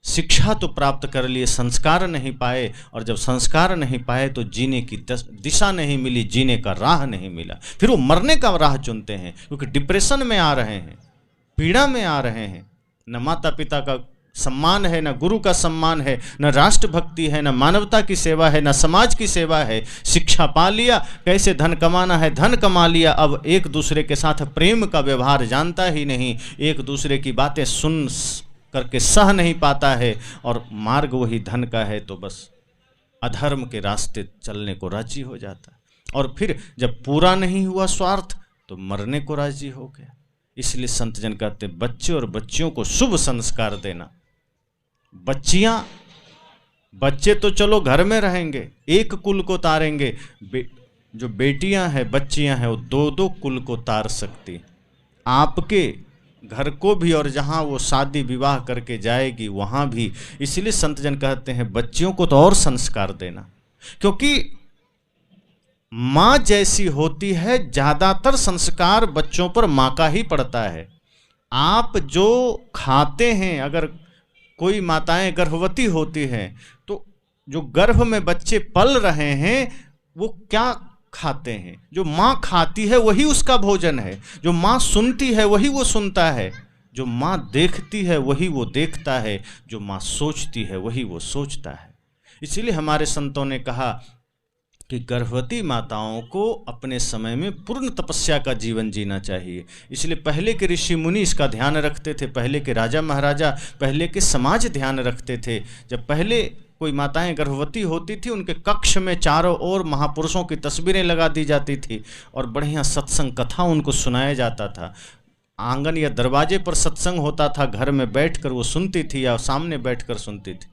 [SPEAKER 1] शिक्षा तो प्राप्त कर लिए, संस्कार नहीं पाए, और जब संस्कार नहीं पाए तो जीने की दिशा नहीं मिली, जीने का राह नहीं मिला, फिर वो मरने का राह चुनते हैं, क्योंकि डिप्रेशन में आ रहे हैं, पीड़ा में आ रहे हैं। न माता पिता का सम्मान है, ना गुरु का सम्मान है, ना राष्ट्रभक्ति है, ना मानवता की सेवा है, ना समाज की सेवा है। शिक्षा पा लिया, कैसे धन कमाना है धन कमा लिया, अब एक दूसरे के साथ प्रेम का व्यवहार जानता ही नहीं, एक दूसरे की बातें सुन करके सह नहीं पाता है, और मार्ग वही धन का है, तो बस अधर्म के रास्ते चलने को राजी हो जाता है। और फिर जब पूरा नहीं हुआ स्वार्थ तो मरने को राजी हो गया। इसलिए संत जन कहते बच्चे और बच्चियों को शुभ संस्कार देना। बच्चे तो चलो घर में रहेंगे, एक कुल को तारेंगे, जो बेटियां हैं बच्चियां हैं वो दो दो कुल को तार सकती, आपके घर को भी और जहां वो शादी विवाह करके जाएगी वहां भी। इसलिए संत जन कहते हैं बच्चियों को तो और संस्कार देना, क्योंकि माँ जैसी होती है, ज़्यादातर संस्कार बच्चों पर माँ का ही पड़ता है। आप जो खाते हैं, अगर कोई माताएं गर्भवती होती हैं तो जो गर्भ में बच्चे पल रहे हैं वो क्या खाते हैं, जो माँ खाती है वही उसका भोजन है, जो माँ सुनती है वही वो सुनता है, जो माँ देखती है वही वो देखता है, जो माँ सोचती है वही वो सोचता है। इसीलिए हमारे संतों ने कहा कि गर्भवती माताओं को अपने समय में पूर्ण तपस्या का जीवन जीना चाहिए। इसलिए पहले के ऋषि मुनि इसका ध्यान रखते थे, पहले के राजा महाराजा, पहले के समाज ध्यान रखते थे। जब पहले कोई माताएं गर्भवती होती थी, उनके कक्ष में चारों ओर महापुरुषों की तस्वीरें लगा दी जाती थी और बढ़िया सत्संग कथा उनको सुनाया जाता था। आंगन या दरवाजे पर सत्संग होता था, घर में बैठकर वो सुनती थी या सामने बैठकर सुनती थी।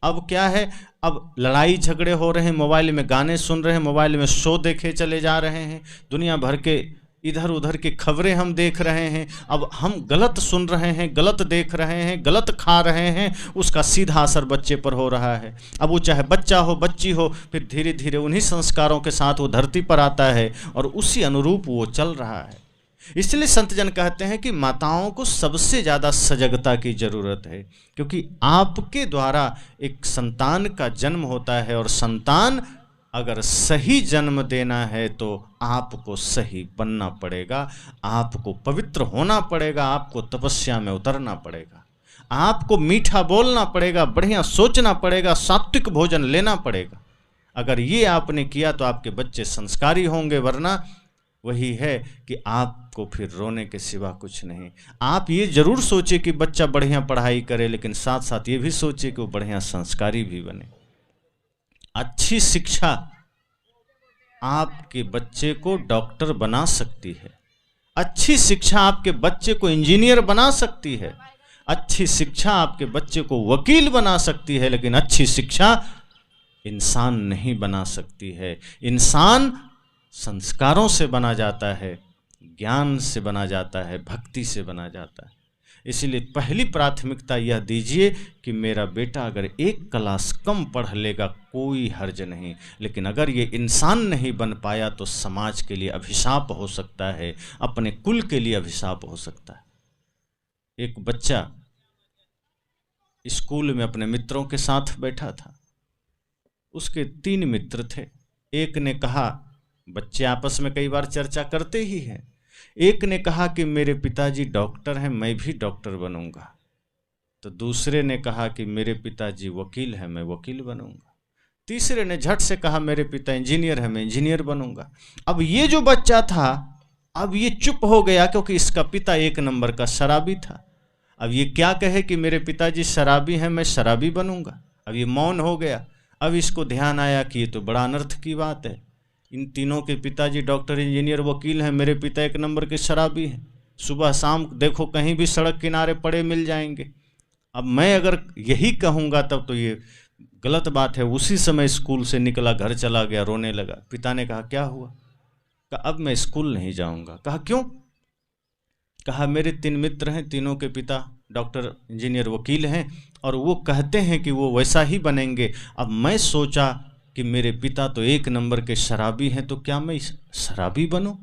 [SPEAKER 1] अब क्या है, अब लड़ाई झगड़े हो रहे हैं, मोबाइल में गाने सुन रहे हैं, मोबाइल में शो देखे चले जा रहे हैं, दुनिया भर के इधर उधर की खबरें हम देख रहे हैं। अब हम गलत सुन रहे हैं, गलत देख रहे हैं, गलत खा रहे हैं, उसका सीधा असर बच्चे पर हो रहा है। अब वो चाहे बच्चा हो बच्ची हो, फिर धीरे धीरे उन्हीं संस्कारों के साथ वो धरती पर आता है और उसी अनुरूप वो चल रहा है। इसलिए संत जन कहते हैं कि माताओं को सबसे ज़्यादा सजगता की ज़रूरत है, क्योंकि आपके द्वारा एक संतान का जन्म होता है और संतान अगर सही जन्म देना है तो आपको सही बनना पड़ेगा, आपको पवित्र होना पड़ेगा, आपको तपस्या में उतरना पड़ेगा, आपको मीठा बोलना पड़ेगा, बढ़िया सोचना पड़ेगा, सात्विक भोजन लेना पड़ेगा। अगर ये आपने किया तो आपके बच्चे संस्कारी होंगे, वरना वही है कि आपको फिर रोने के सिवा कुछ नहीं। आप ये जरूर सोचिए कि बच्चा बढ़िया पढ़ाई करे, लेकिन साथ साथ ये भी सोचिए कि वो बढ़िया संस्कारी भी बने। अच्छी शिक्षा आपके बच्चे को डॉक्टर बना सकती है, अच्छी शिक्षा आपके बच्चे को इंजीनियर बना सकती है, अच्छी शिक्षा आपके बच्चे को वकील बना सकती है, लेकिन अच्छी शिक्षा इंसान नहीं बना सकती है। इंसान संस्कारों से बना जाता है, ज्ञान से बना जाता है, भक्ति से बना जाता है। इसलिए पहली प्राथमिकता यह दीजिए कि मेरा बेटा अगर एक क्लास कम पढ़ लेगा कोई हर्ज नहीं, लेकिन अगर ये इंसान नहीं बन पाया तो समाज के लिए अभिशाप हो सकता है, अपने कुल के लिए अभिशाप हो सकता है। एक बच्चा स्कूल में अपने मित्रों के साथ बैठा था, उसके 3 मित्र थे। एक ने कहा, बच्चे आपस में कई बार चर्चा करते ही हैं, एक ने कहा कि मेरे पिताजी डॉक्टर हैं, मैं भी डॉक्टर बनूंगा। तो दूसरे ने कहा कि मेरे पिताजी वकील हैं, मैं वकील बनूंगा। तीसरे ने झट से कहा मेरे पिता इंजीनियर हैं, मैं इंजीनियर बनूंगा। अब ये जो बच्चा था, अब ये चुप हो गया क्योंकि इसका पिता 1 नंबर का शराबी था। अब ये क्या कहे कि मेरे पिताजी शराबी हैं, मैं शराबी बनूंगा। अब ये मौन हो गया। अब इसको ध्यान आया कि ये तो बड़ा अनर्थ की बात है, इन तीनों के पिताजी डॉक्टर इंजीनियर वकील हैं, मेरे पिता 1 नंबर के शराबी हैं, सुबह शाम देखो कहीं भी सड़क किनारे पड़े मिल जाएंगे। अब मैं अगर यही कहूँगा तब तो ये गलत बात है। उसी समय स्कूल से निकला, घर चला गया, रोने लगा। पिता ने कहा क्या हुआ? कहा अब मैं स्कूल नहीं जाऊँगा। कहा क्यों? कहा मेरे 3 मित्र हैं, तीनों के पिता डॉक्टर इंजीनियर वकील हैं और वो कहते हैं कि वो वैसा ही बनेंगे। अब मैं सोचा कि मेरे पिता तो 1 नंबर के शराबी हैं, तो क्या मैं शराबी बनूं?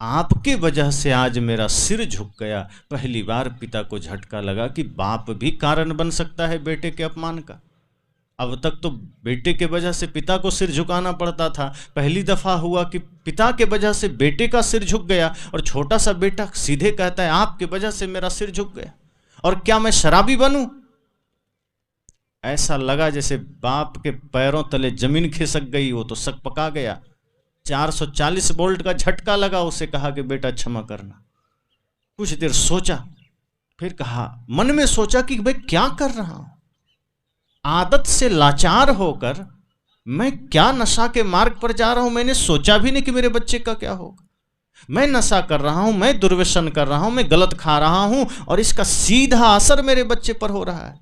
[SPEAKER 1] आपके वजह से आज मेरा सिर झुक गया। पहली बार पिता को झटका लगा कि बाप भी कारण बन सकता है बेटे के अपमान का। अब तक तो बेटे के वजह से पिता को सिर झुकाना पड़ता था, पहली दफा हुआ कि पिता के वजह से बेटे का सिर झुक गया और छोटा सा बेटा सीधे कहता है आपके वजह से मेरा सिर झुक गया। और क्या मैं शराबी बनूं? ऐसा लगा जैसे बाप के पैरों तले जमीन खिसक गई, वो तो सक पका गया। 440 वोल्ट का झटका लगा। उसे कहा कि बेटा क्षमा करना। कुछ देर सोचा, फिर कहा, मन में सोचा कि भाई क्या कर रहा हूं, आदत से लाचार होकर मैं क्या नशा के मार्ग पर जा रहा हूं। मैंने सोचा भी नहीं कि मेरे बच्चे का क्या होगा। मैं नशा कर रहा हूं, मैं दुर्व्यसन कर रहा हूं, मैं गलत खा रहा हूं और इसका सीधा असर मेरे बच्चे पर हो रहा है।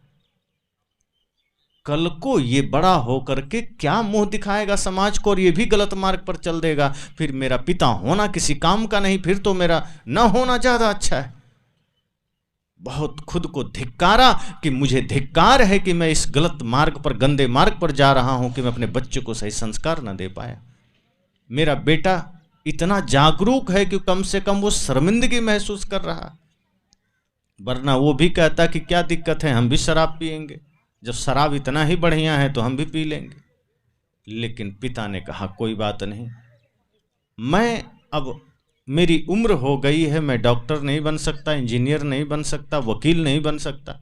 [SPEAKER 1] कल को ये बड़ा होकर के क्या मुंह दिखाएगा समाज को और ये भी गलत मार्ग पर चल देगा। फिर मेरा पिता होना किसी काम का नहीं, फिर तो मेरा न होना ज्यादा अच्छा है। बहुत खुद को धिक्कारा कि मुझे धिक्कार है कि मैं इस गलत मार्ग पर, गंदे मार्ग पर जा रहा हूं कि मैं अपने बच्चे को सही संस्कार न दे पाया। मेरा बेटा इतना जागरूक है कि कम से कम वो शर्मिंदगी महसूस कर रहा, वरना वो भी कहता कि क्या दिक्कत है, हम भी शराब पिएंगे, जब शराब इतना ही बढ़िया है तो हम भी पी लेंगे। लेकिन पिता ने कहा कोई बात नहीं, मैं अब मेरी उम्र हो गई है, मैं डॉक्टर नहीं बन सकता, इंजीनियर नहीं बन सकता, वकील नहीं बन सकता,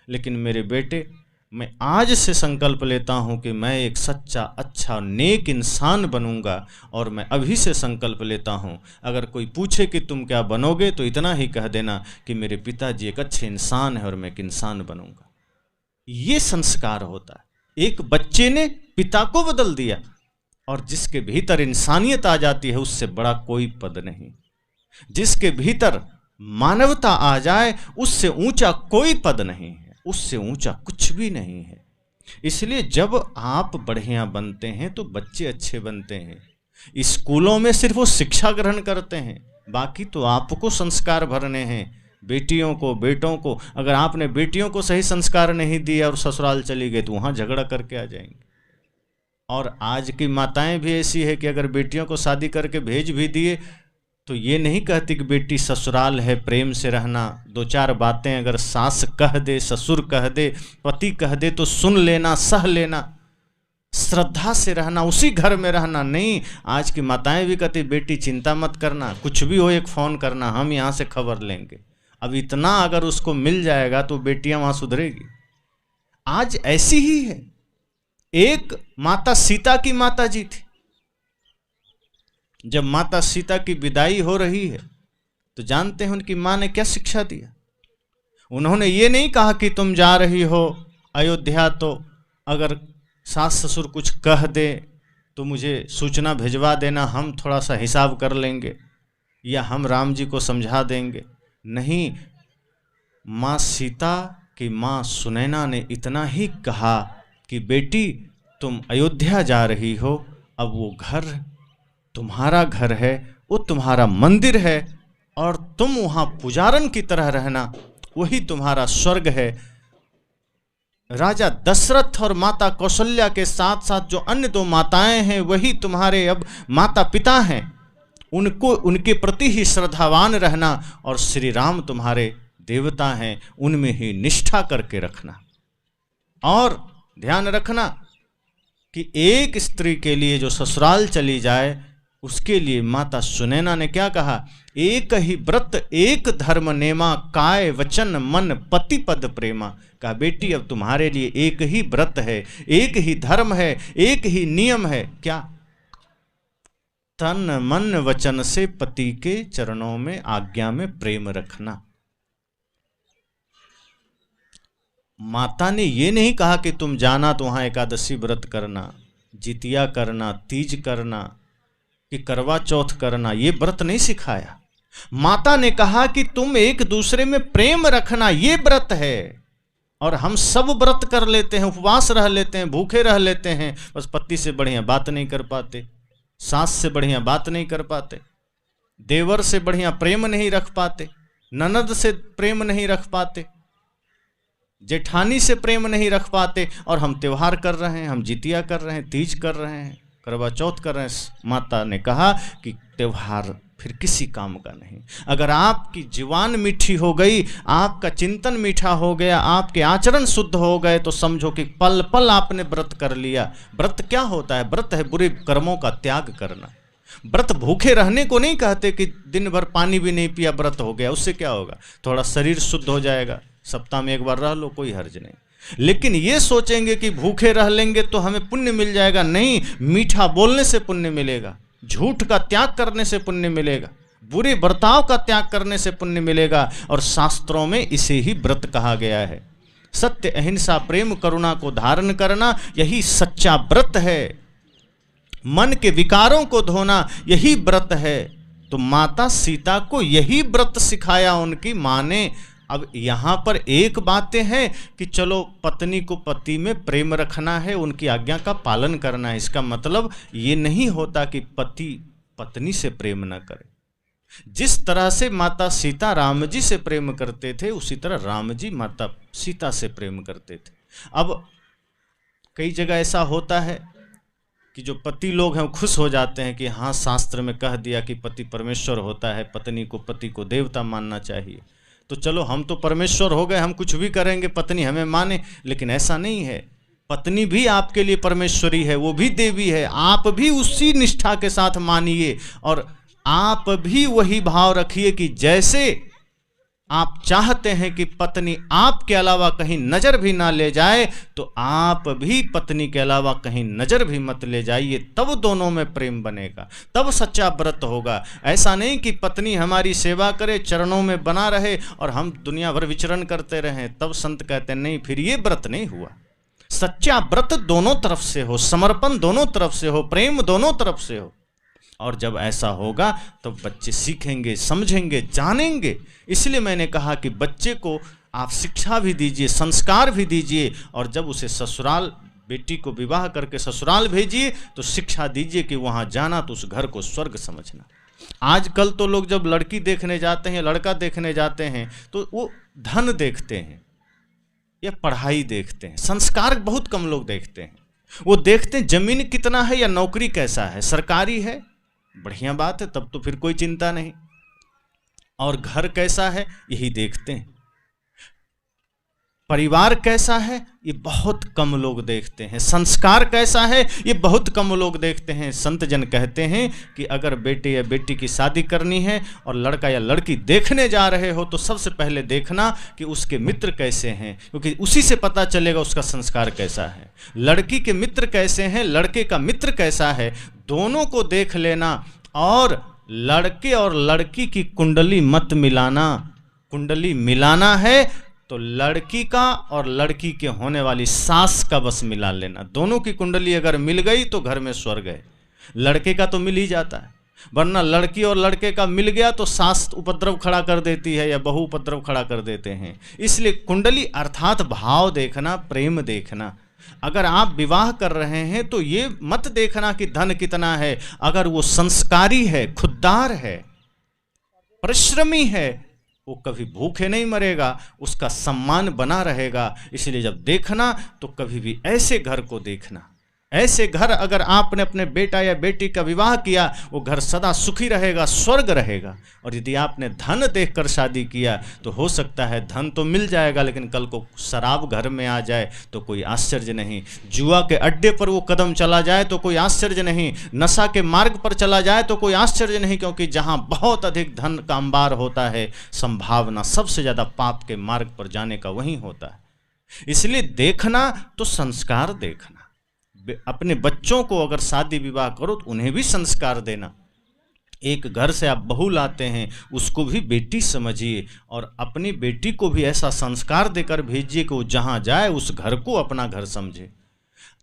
[SPEAKER 1] लेकिन मेरे बेटे मैं आज से संकल्प लेता हूं कि मैं एक सच्चा, अच्छा, नेक इंसान बनूंगा। और मैं अभी से संकल्प लेता हूं, अगर कोई पूछे कि तुम क्या बनोगे तो इतना ही कह देना कि मेरे पिताजी एक अच्छे इंसान है और मैं एक इंसान बनूंगा। ये संस्कार होता है। एक बच्चे ने पिता को बदल दिया, और जिसके भीतर इंसानियत आ जाती है उससे बड़ा कोई पद नहीं। जिसके भीतर मानवता आ जाए उससे ऊंचा कोई पद नहीं है, उससे ऊंचा कुछ भी नहीं है। इसलिए जब आप बढ़िया बनते हैं तो बच्चे अच्छे बनते हैं। स्कूलों में सिर्फ वो शिक्षा ग्रहण करते हैं, बाकी तो आपको संस्कार भरने हैं। बेटियों को, बेटों को, अगर आपने बेटियों को सही संस्कार नहीं दिए और ससुराल चली गई तो वहां झगड़ा करके आ जाएंगे। और आज की माताएं भी ऐसी है कि अगर बेटियों को शादी करके भेज भी दिए तो ये नहीं कहती कि बेटी ससुराल है, प्रेम से रहना। दो चार बातें अगर सास कह दे, ससुर कह दे, पति कह दे तो सुन लेना, सह लेना, श्रद्धा से रहना, उसी घर में रहना। नहीं, आज की माताएं भी कहती बेटी चिंता मत करना, कुछ भी हो एक फ़ोन करना, हम यहाँ से खबर लेंगे। अब इतना अगर उसको मिल जाएगा तो बेटियां वहाँ सुधरेगी। आज ऐसी ही है। एक माता सीता की माता जी थी। जब माता सीता की विदाई हो रही है तो जानते हैं उनकी मां ने क्या शिक्षा दिया? उन्होंने ये नहीं कहा कि तुम जा रही हो अयोध्या तो अगर सास ससुर कुछ कह दे तो मुझे सूचना भिजवा देना, हम थोड़ा सा हिसाब कर लेंगे या हम राम जी को समझा देंगे। नहीं, माँ सीता की माँ सुनैना ने इतना ही कहा कि बेटी तुम अयोध्या जा रही हो, अब वो घर तुम्हारा घर है, वो तुम्हारा मंदिर है और तुम वहाँ पुजारन की तरह रहना, वही तुम्हारा स्वर्ग है। राजा दशरथ और माता कौशल्या के साथ साथ जो अन्य दो माताएं हैं वही तुम्हारे अब माता पिता हैं, उनको उनके प्रति ही श्रद्धावान रहना और श्री राम तुम्हारे देवता हैं, उनमें ही निष्ठा करके रखना। और ध्यान रखना कि एक स्त्री के लिए जो ससुराल चली जाए उसके लिए माता सुनैना ने क्या कहा? एक ही व्रत एक धर्म नेमा, काय वचन मन पति पद प्रेमा। कहा बेटी अब तुम्हारे लिए एक ही व्रत है, एक ही धर्म है, एक ही नियम है। क्या? तन मन वचन से पति के चरणों में, आज्ञा में प्रेम रखना। माता ने ये नहीं कहा कि तुम जाना तो वहां एकादशी व्रत करना, जितिया करना, तीज करना कि करवा चौथ करना, ये व्रत नहीं सिखाया। माता ने कहा कि तुम एक दूसरे में प्रेम रखना, ये व्रत है। और हम सब व्रत कर लेते हैं, उपवास रह लेते हैं, भूखे रह लेते हैं, बस पति से बढ़िया बात नहीं कर पाते, सास से बढ़िया बात नहीं कर पाते, देवर से बढ़िया प्रेम नहीं रख पाते, ननद से प्रेम नहीं रख पाते, जेठानी से प्रेम नहीं रख पाते। और हम त्योहार कर रहे हैं, हम जितिया कर रहे हैं, तीज कर रहे हैं, करवा चौथ कर रहे हैं। माता ने कहा कि त्योहार फिर किसी काम का नहीं। अगर आपकी जुबान मीठी हो गई, आपका चिंतन मीठा हो गया, आपके आचरण शुद्ध हो गए तो समझो कि पल पल आपने व्रत कर लिया। व्रत क्या होता है? व्रत है बुरे कर्मों का त्याग करना। व्रत भूखे रहने को नहीं कहते कि दिन भर पानी भी नहीं पिया व्रत हो गया। उससे क्या होगा? थोड़ा शरीर शुद्ध हो जाएगा, सप्ताह में एक बार रह लो, कोई हर्ज नहीं। लेकिन ये सोचेंगे कि भूखे रह लेंगे तो हमें पुण्य मिल जाएगा, नहीं, मीठा बोलने से पुण्य मिलेगा, झूठ का त्याग करने से पुण्य मिलेगा, बुरे बर्ताव का त्याग करने से पुण्य मिलेगा। और शास्त्रों में इसे ही व्रत कहा गया है। सत्य, अहिंसा, प्रेम, करुणा को धारण करना, यही सच्चा व्रत है। मन के विकारों को धोना, यही व्रत है। तो माता सीता को यही व्रत सिखाया उनकी माँ ने। अब यहाँ पर एक बातें हैं कि चलो पत्नी को पति में प्रेम रखना है, उनकी आज्ञा का पालन करना है। इसका मतलब ये नहीं होता कि पति पत्नी से प्रेम न करे। जिस तरह से माता सीता राम जी से प्रेम करते थे, उसी तरह राम जी माता सीता से प्रेम करते थे। अब कई जगह ऐसा होता है कि जो पति लोग हैं वो खुश हो जाते हैं कि हाँ, शास्त्र में कह दिया कि पति परमेश्वर होता है, पति को देवता मानना चाहिए, तो चलो हम तो परमेश्वर हो गए, हम कुछ भी करेंगे, पत्नी हमें माने। लेकिन ऐसा नहीं है। पत्नी भी आपके लिए परमेश्वरी है, वो भी देवी है। आप भी उसी निष्ठा के साथ मानिए और आप भी वही भाव रखिए कि जैसे आप चाहते हैं कि पत्नी आपके अलावा कहीं नजर भी ना ले जाए, तो आप भी पत्नी के अलावा कहीं नजर भी मत ले जाइए। तब दोनों में प्रेम बनेगा, तब सच्चा व्रत होगा। ऐसा नहीं कि पत्नी हमारी सेवा करे, चरणों में बना रहे और हम दुनिया भर विचरण करते रहें। तब संत कहते हैं नहीं, फिर ये व्रत नहीं हुआ। सच्चा व्रत दोनों तरफ से हो, समर्पण दोनों तरफ से हो, प्रेम दोनों तरफ से हो। और जब ऐसा होगा तो बच्चे सीखेंगे, समझेंगे, जानेंगे। इसलिए मैंने कहा कि बच्चे को आप शिक्षा भी दीजिए, संस्कार भी दीजिए, और जब उसे ससुराल, बेटी को विवाह करके ससुराल भेजिए तो शिक्षा दीजिए कि वहाँ जाना तो उस घर को स्वर्ग समझना। आजकल तो लोग जब लड़की देखने जाते हैं, लड़का देखने जाते हैं, तो वो धन देखते हैं या पढ़ाई देखते हैं, संस्कार बहुत कम लोग देखते हैं। वो देखते हैं जमीन कितना है या नौकरी कैसा है, सरकारी है, बढ़िया बात है, तब तो फिर कोई चिंता नहीं, और घर कैसा है यही देखते हैं। परिवार कैसा है ये बहुत कम लोग देखते हैं, संस्कार कैसा है ये बहुत कम लोग देखते हैं। संत जन कहते हैं कि अगर बेटे या बेटी की शादी करनी है और लड़का या लड़की देखने जा रहे हो तो सबसे पहले देखना कि उसके मित्र कैसे हैं, क्योंकि उसी से पता चलेगा उसका संस्कार कैसा है। लड़की के मित्र कैसे हैं, लड़के का मित्र कैसा है, दोनों को देख लेना। और लड़के और लड़की की कुंडली मत मिलाना। कुंडली मिलाना है तो लड़की का और लड़की के होने वाली सास का बस मिला लेना। दोनों की कुंडली अगर मिल गई तो घर में स्वर्ग है। लड़के का तो मिल ही जाता है, वरना लड़की और लड़के का मिल गया तो सास उपद्रव खड़ा कर देती है या बहू उपद्रव खड़ा कर देते हैं। इसलिए कुंडली अर्थात भाव देखना, प्रेम देखना। अगर आप विवाह कर रहे हैं तो ये मत देखना कि धन कितना है। अगर वो संस्कारी है, खुददार है, परिश्रमी है, वो कभी भूखे नहीं मरेगा, उसका सम्मान बना रहेगा। इसलिए जब देखना तो कभी भी ऐसे घर को देखना। ऐसे घर अगर आपने अपने बेटा या बेटी का विवाह किया, वो घर सदा सुखी रहेगा, स्वर्ग रहेगा। और यदि आपने धन देखकर शादी किया तो हो सकता है धन तो मिल जाएगा, लेकिन कल को शराब घर में आ जाए तो कोई आश्चर्य नहीं। जुआ के अड्डे पर वो कदम चला जाए तो कोई आश्चर्य नहीं। नशा के मार्ग पर चला जाए तो कोई आश्चर्य नहीं, क्योंकि जहाँ बहुत अधिक धन का अंबार होता है, संभावना सबसे ज़्यादा पाप के मार्ग पर जाने का वहीं होता है। इसलिए देखना तो संस्कार देखना। अपने बच्चों को अगर शादी विवाह करो तो उन्हें भी संस्कार देना। एक घर से आप बहू लाते हैं, उसको भी बेटी समझिए और अपनी बेटी को भी ऐसा संस्कार देकर भेजिए कि वो जहाँ जाए उस घर को अपना घर समझे।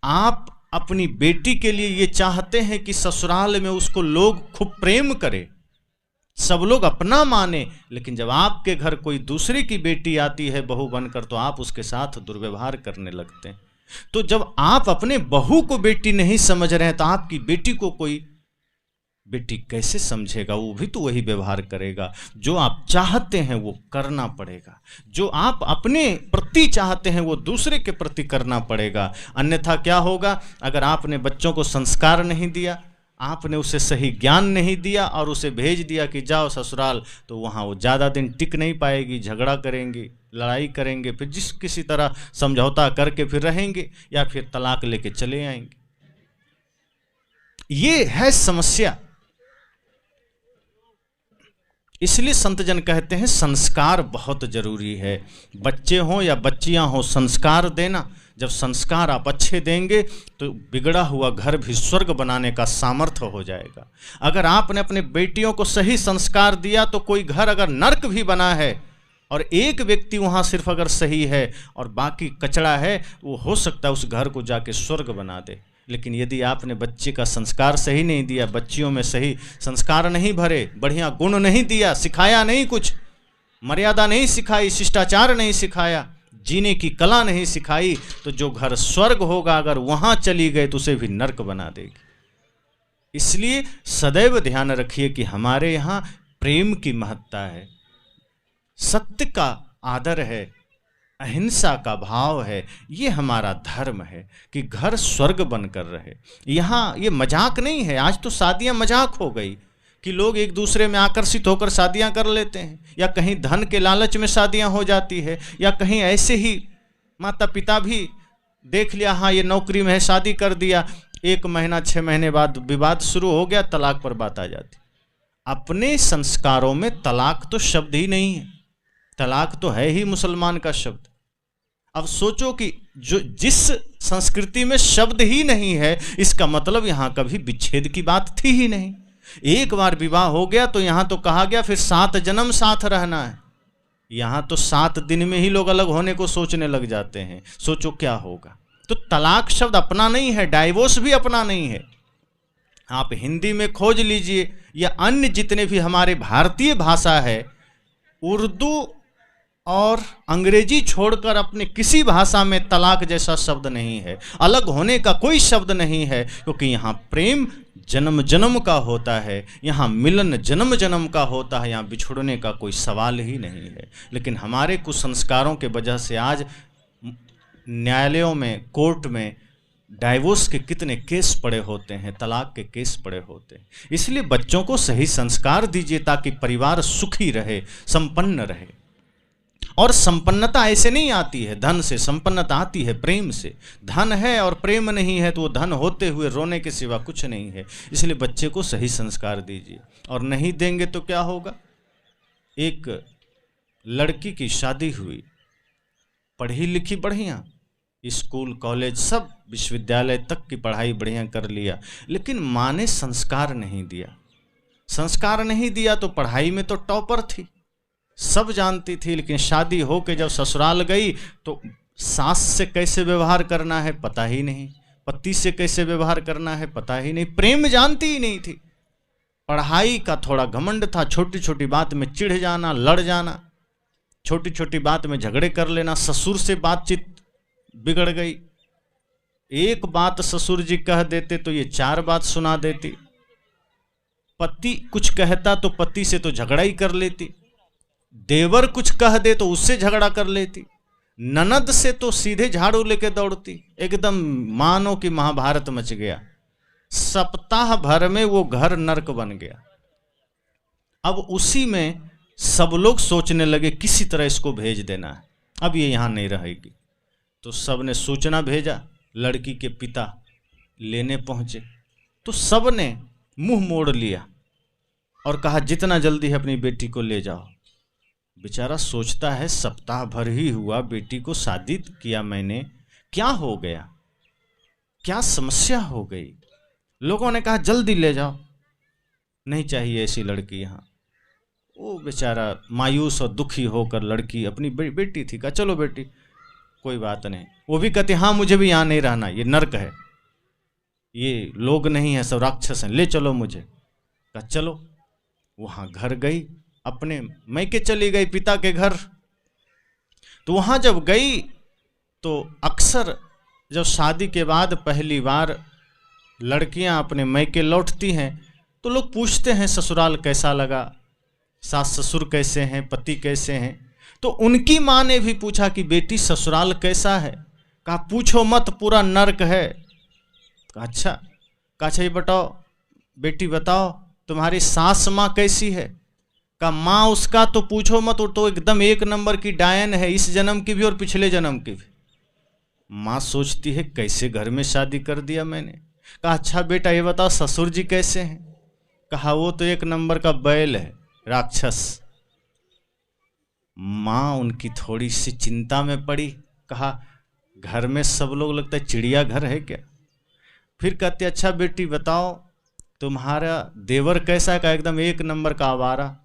[SPEAKER 1] आप अपनी बेटी के लिए ये चाहते हैं कि ससुराल में उसको लोग खूब प्रेम करें, सब लोग अपना माने, लेकिन जब आपके घर कोई दूसरे की बेटी आती है बहू बनकर तो आप उसके साथ दुर्व्यवहार करने लगते हैं। तो जब आप अपने बहू को बेटी नहीं समझ रहे हैं तो आपकी बेटी को कोई बेटी कैसे समझेगा? वो भी तो वही व्यवहार करेगा। जो आप चाहते हैं वो करना पड़ेगा, जो आप अपने प्रति चाहते हैं वो दूसरे के प्रति करना पड़ेगा। अन्यथा क्या होगा? अगर आपने बच्चों को संस्कार नहीं दिया, आपने उसे सही ज्ञान नहीं दिया और उसे भेज दिया कि जाओ ससुराल, तो वहाँ वो ज़्यादा दिन टिक नहीं पाएगी, झगड़ा करेंगी, लड़ाई करेंगे, फिर जिस किसी तरह समझौता करके फिर रहेंगे या फिर तलाक लेके चले आएंगे। ये है समस्या। इसलिए संत जन कहते हैं संस्कार बहुत जरूरी है। बच्चे हों या बच्चियां हों, संस्कार देना, जब संस्कार आप अच्छे देंगे तो बिगड़ा हुआ घर भी स्वर्ग बनाने का सामर्थ्य हो जाएगा। अगर आपने अपने बेटियों को सही संस्कार दिया तो कोई घर अगर नर्क भी बना है और एक व्यक्ति वहाँ सिर्फ अगर सही है और बाकी कचड़ा है, वो हो सकता है उस घर को जाके स्वर्ग बना दे। लेकिन यदि आपने बच्चे का संस्कार सही नहीं दिया, बच्चियों में सही संस्कार नहीं भरे, बढ़िया गुण नहीं दिया, सिखाया नहीं, कुछ मर्यादा नहीं सिखाई, शिष्टाचार नहीं सिखाया, जीने की कला नहीं सिखाई, तो जो घर स्वर्ग होगा अगर वहाँ चली गए तो उसे भी नर्क बना देगी। इसलिए सदैव ध्यान रखिए कि हमारे यहाँ प्रेम की महत्ता है, सत्य का आदर है, अहिंसा का भाव है। ये हमारा धर्म है कि घर स्वर्ग बनकर रहे। यहाँ ये मजाक नहीं है। आज तो शादियाँ मजाक हो गई कि लोग एक दूसरे में आकर्षित होकर शादियाँ कर लेते हैं, या कहीं धन के लालच में शादियाँ हो जाती है, या कहीं ऐसे ही माता पिता भी देख लिया, हाँ ये नौकरी में है, शादी कर दिया, 1 महीना 6 महीने बाद विवाद शुरू हो गया, तलाक पर बात आ जाती। अपने संस्कारों में तलाक तो शब्द ही नहीं है, तलाक तो है ही मुसलमान का शब्द। अब सोचो कि जो जिस संस्कृति में शब्द ही नहीं है, इसका मतलब यहां कभी विच्छेद की बात थी ही नहीं। एक बार विवाह हो गया तो यहां तो कहा गया फिर 7 जन्म साथ रहना है। यहां तो 7 दिन में ही लोग अलग होने को सोचने लग जाते हैं। सोचो क्या होगा। तो तलाक शब्द अपना नहीं है, डाइवोर्स भी अपना नहीं है। आप हिंदी में खोज लीजिए या अन्य जितने भी हमारे भारतीय भाषा है, उर्दू और अंग्रेजी छोड़कर अपने किसी भाषा में तलाक जैसा शब्द नहीं है, अलग होने का कोई शब्द नहीं है, क्योंकि यहाँ प्रेम जन्म जन्म का होता है, यहाँ मिलन जन्म जन्म का होता है, यहाँ बिछुड़ने का कोई सवाल ही नहीं है। लेकिन हमारे कुछ संस्कारों के वजह से आज न्यायालयों में, कोर्ट में डाइवोर्स के कितने केस पड़े होते हैं, तलाक के केस पड़े होते हैं। इसलिए बच्चों को सही संस्कार दीजिए ताकि परिवार सुखी रहे, संपन्न रहे। और संपन्नता ऐसे नहीं आती है धन से, संपन्नता आती है प्रेम से। धन है और प्रेम नहीं है तो वो धन होते हुए रोने के सिवा कुछ नहीं है। इसलिए बच्चे को सही संस्कार दीजिए, और नहीं देंगे तो क्या होगा। एक लड़की की शादी हुई, पढ़ी लिखी बढ़िया, स्कूल कॉलेज सब विश्वविद्यालय तक की पढ़ाई बढ़िया कर लिया, लेकिन माँ ने संस्कार नहीं दिया। संस्कार नहीं दिया तो पढ़ाई में तो टॉपर थी, सब जानती थी, लेकिन शादी हो के जब ससुराल गई तो सास से कैसे व्यवहार करना है पता ही नहीं, पति से कैसे व्यवहार करना है पता ही नहीं, प्रेम जानती ही नहीं थी। पढ़ाई का थोड़ा घमंड था, छोटी छोटी बात में चिढ़ जाना, लड़ जाना, छोटी छोटी बात में झगड़े कर लेना। ससुर से बातचीत बिगड़ गई, एक बात ससुर जी कह देते तो ये 4 बात सुना देती। पति कुछ कहता तो पति से तो झगड़ा ही कर लेती, देवर कुछ कह दे तो उससे झगड़ा कर लेती, ननद से तो सीधे झाड़ू लेके दौड़ती। एकदम मानो कि महाभारत मच गया। सप्ताह भर में वो घर नर्क बन गया। अब उसी में सब लोग सोचने लगे किसी तरह इसको भेज देना है, अब ये यहाँ नहीं रहेगी। तो सब ने सूचना भेजा, लड़की के पिता लेने पहुंचे तो सब ने मुंह मोड़ लिया और कहा जितना जल्दी है अपनी बेटी को ले जाओ। बेचारा सोचता है सप्ताह भर ही हुआ, बेटी को शादी किया मैंने, क्या हो गया, क्या समस्या हो गई। लोगों ने कहा जल्दी ले जाओ, नहीं चाहिए ऐसी लड़की यहाँ। वो बेचारा मायूस और दुखी होकर, लड़की अपनी बेटी थी, कहा चलो बेटी कोई बात नहीं। वो भी कहती हाँ मुझे भी यहाँ नहीं रहना, ये नर्क है, ये लोग नहीं है, सब राक्षस हैं, ले चलो मुझे। कहा चलो। वहाँ घर गई, अपने मैके चली गई, पिता के घर। तो वहाँ जब गई तो अक्सर जब शादी के बाद पहली बार लड़कियां अपने मैके लौटती हैं तो लोग पूछते हैं ससुराल कैसा लगा, सास ससुर कैसे हैं, पति कैसे हैं। तो उनकी माँ ने भी पूछा कि बेटी ससुराल कैसा है। कहा पूछो मत, पूरा नर्क है। कहा अच्छा ये बताओ बेटी, बताओ तुम्हारी सास माँ कैसी है। कहा माँ उसका तो पूछो मत, वो तो एकदम 1 नंबर की डायन है, इस जन्म की भी और पिछले जन्म की भी। माँ सोचती है कैसे घर में शादी कर दिया मैंने। कहा अच्छा बेटा ये बताओ ससुर जी कैसे हैं। कहा वो तो 1 नंबर का बैल है, राक्षस। माँ उनकी थोड़ी सी चिंता में पड़ी, कहा घर में सब लोग लगता है चिड़िया घर है क्या। फिर कहते अच्छा बेटी बताओ तुम्हारा देवर कैसा, का एकदम एक नंबर का आवारा।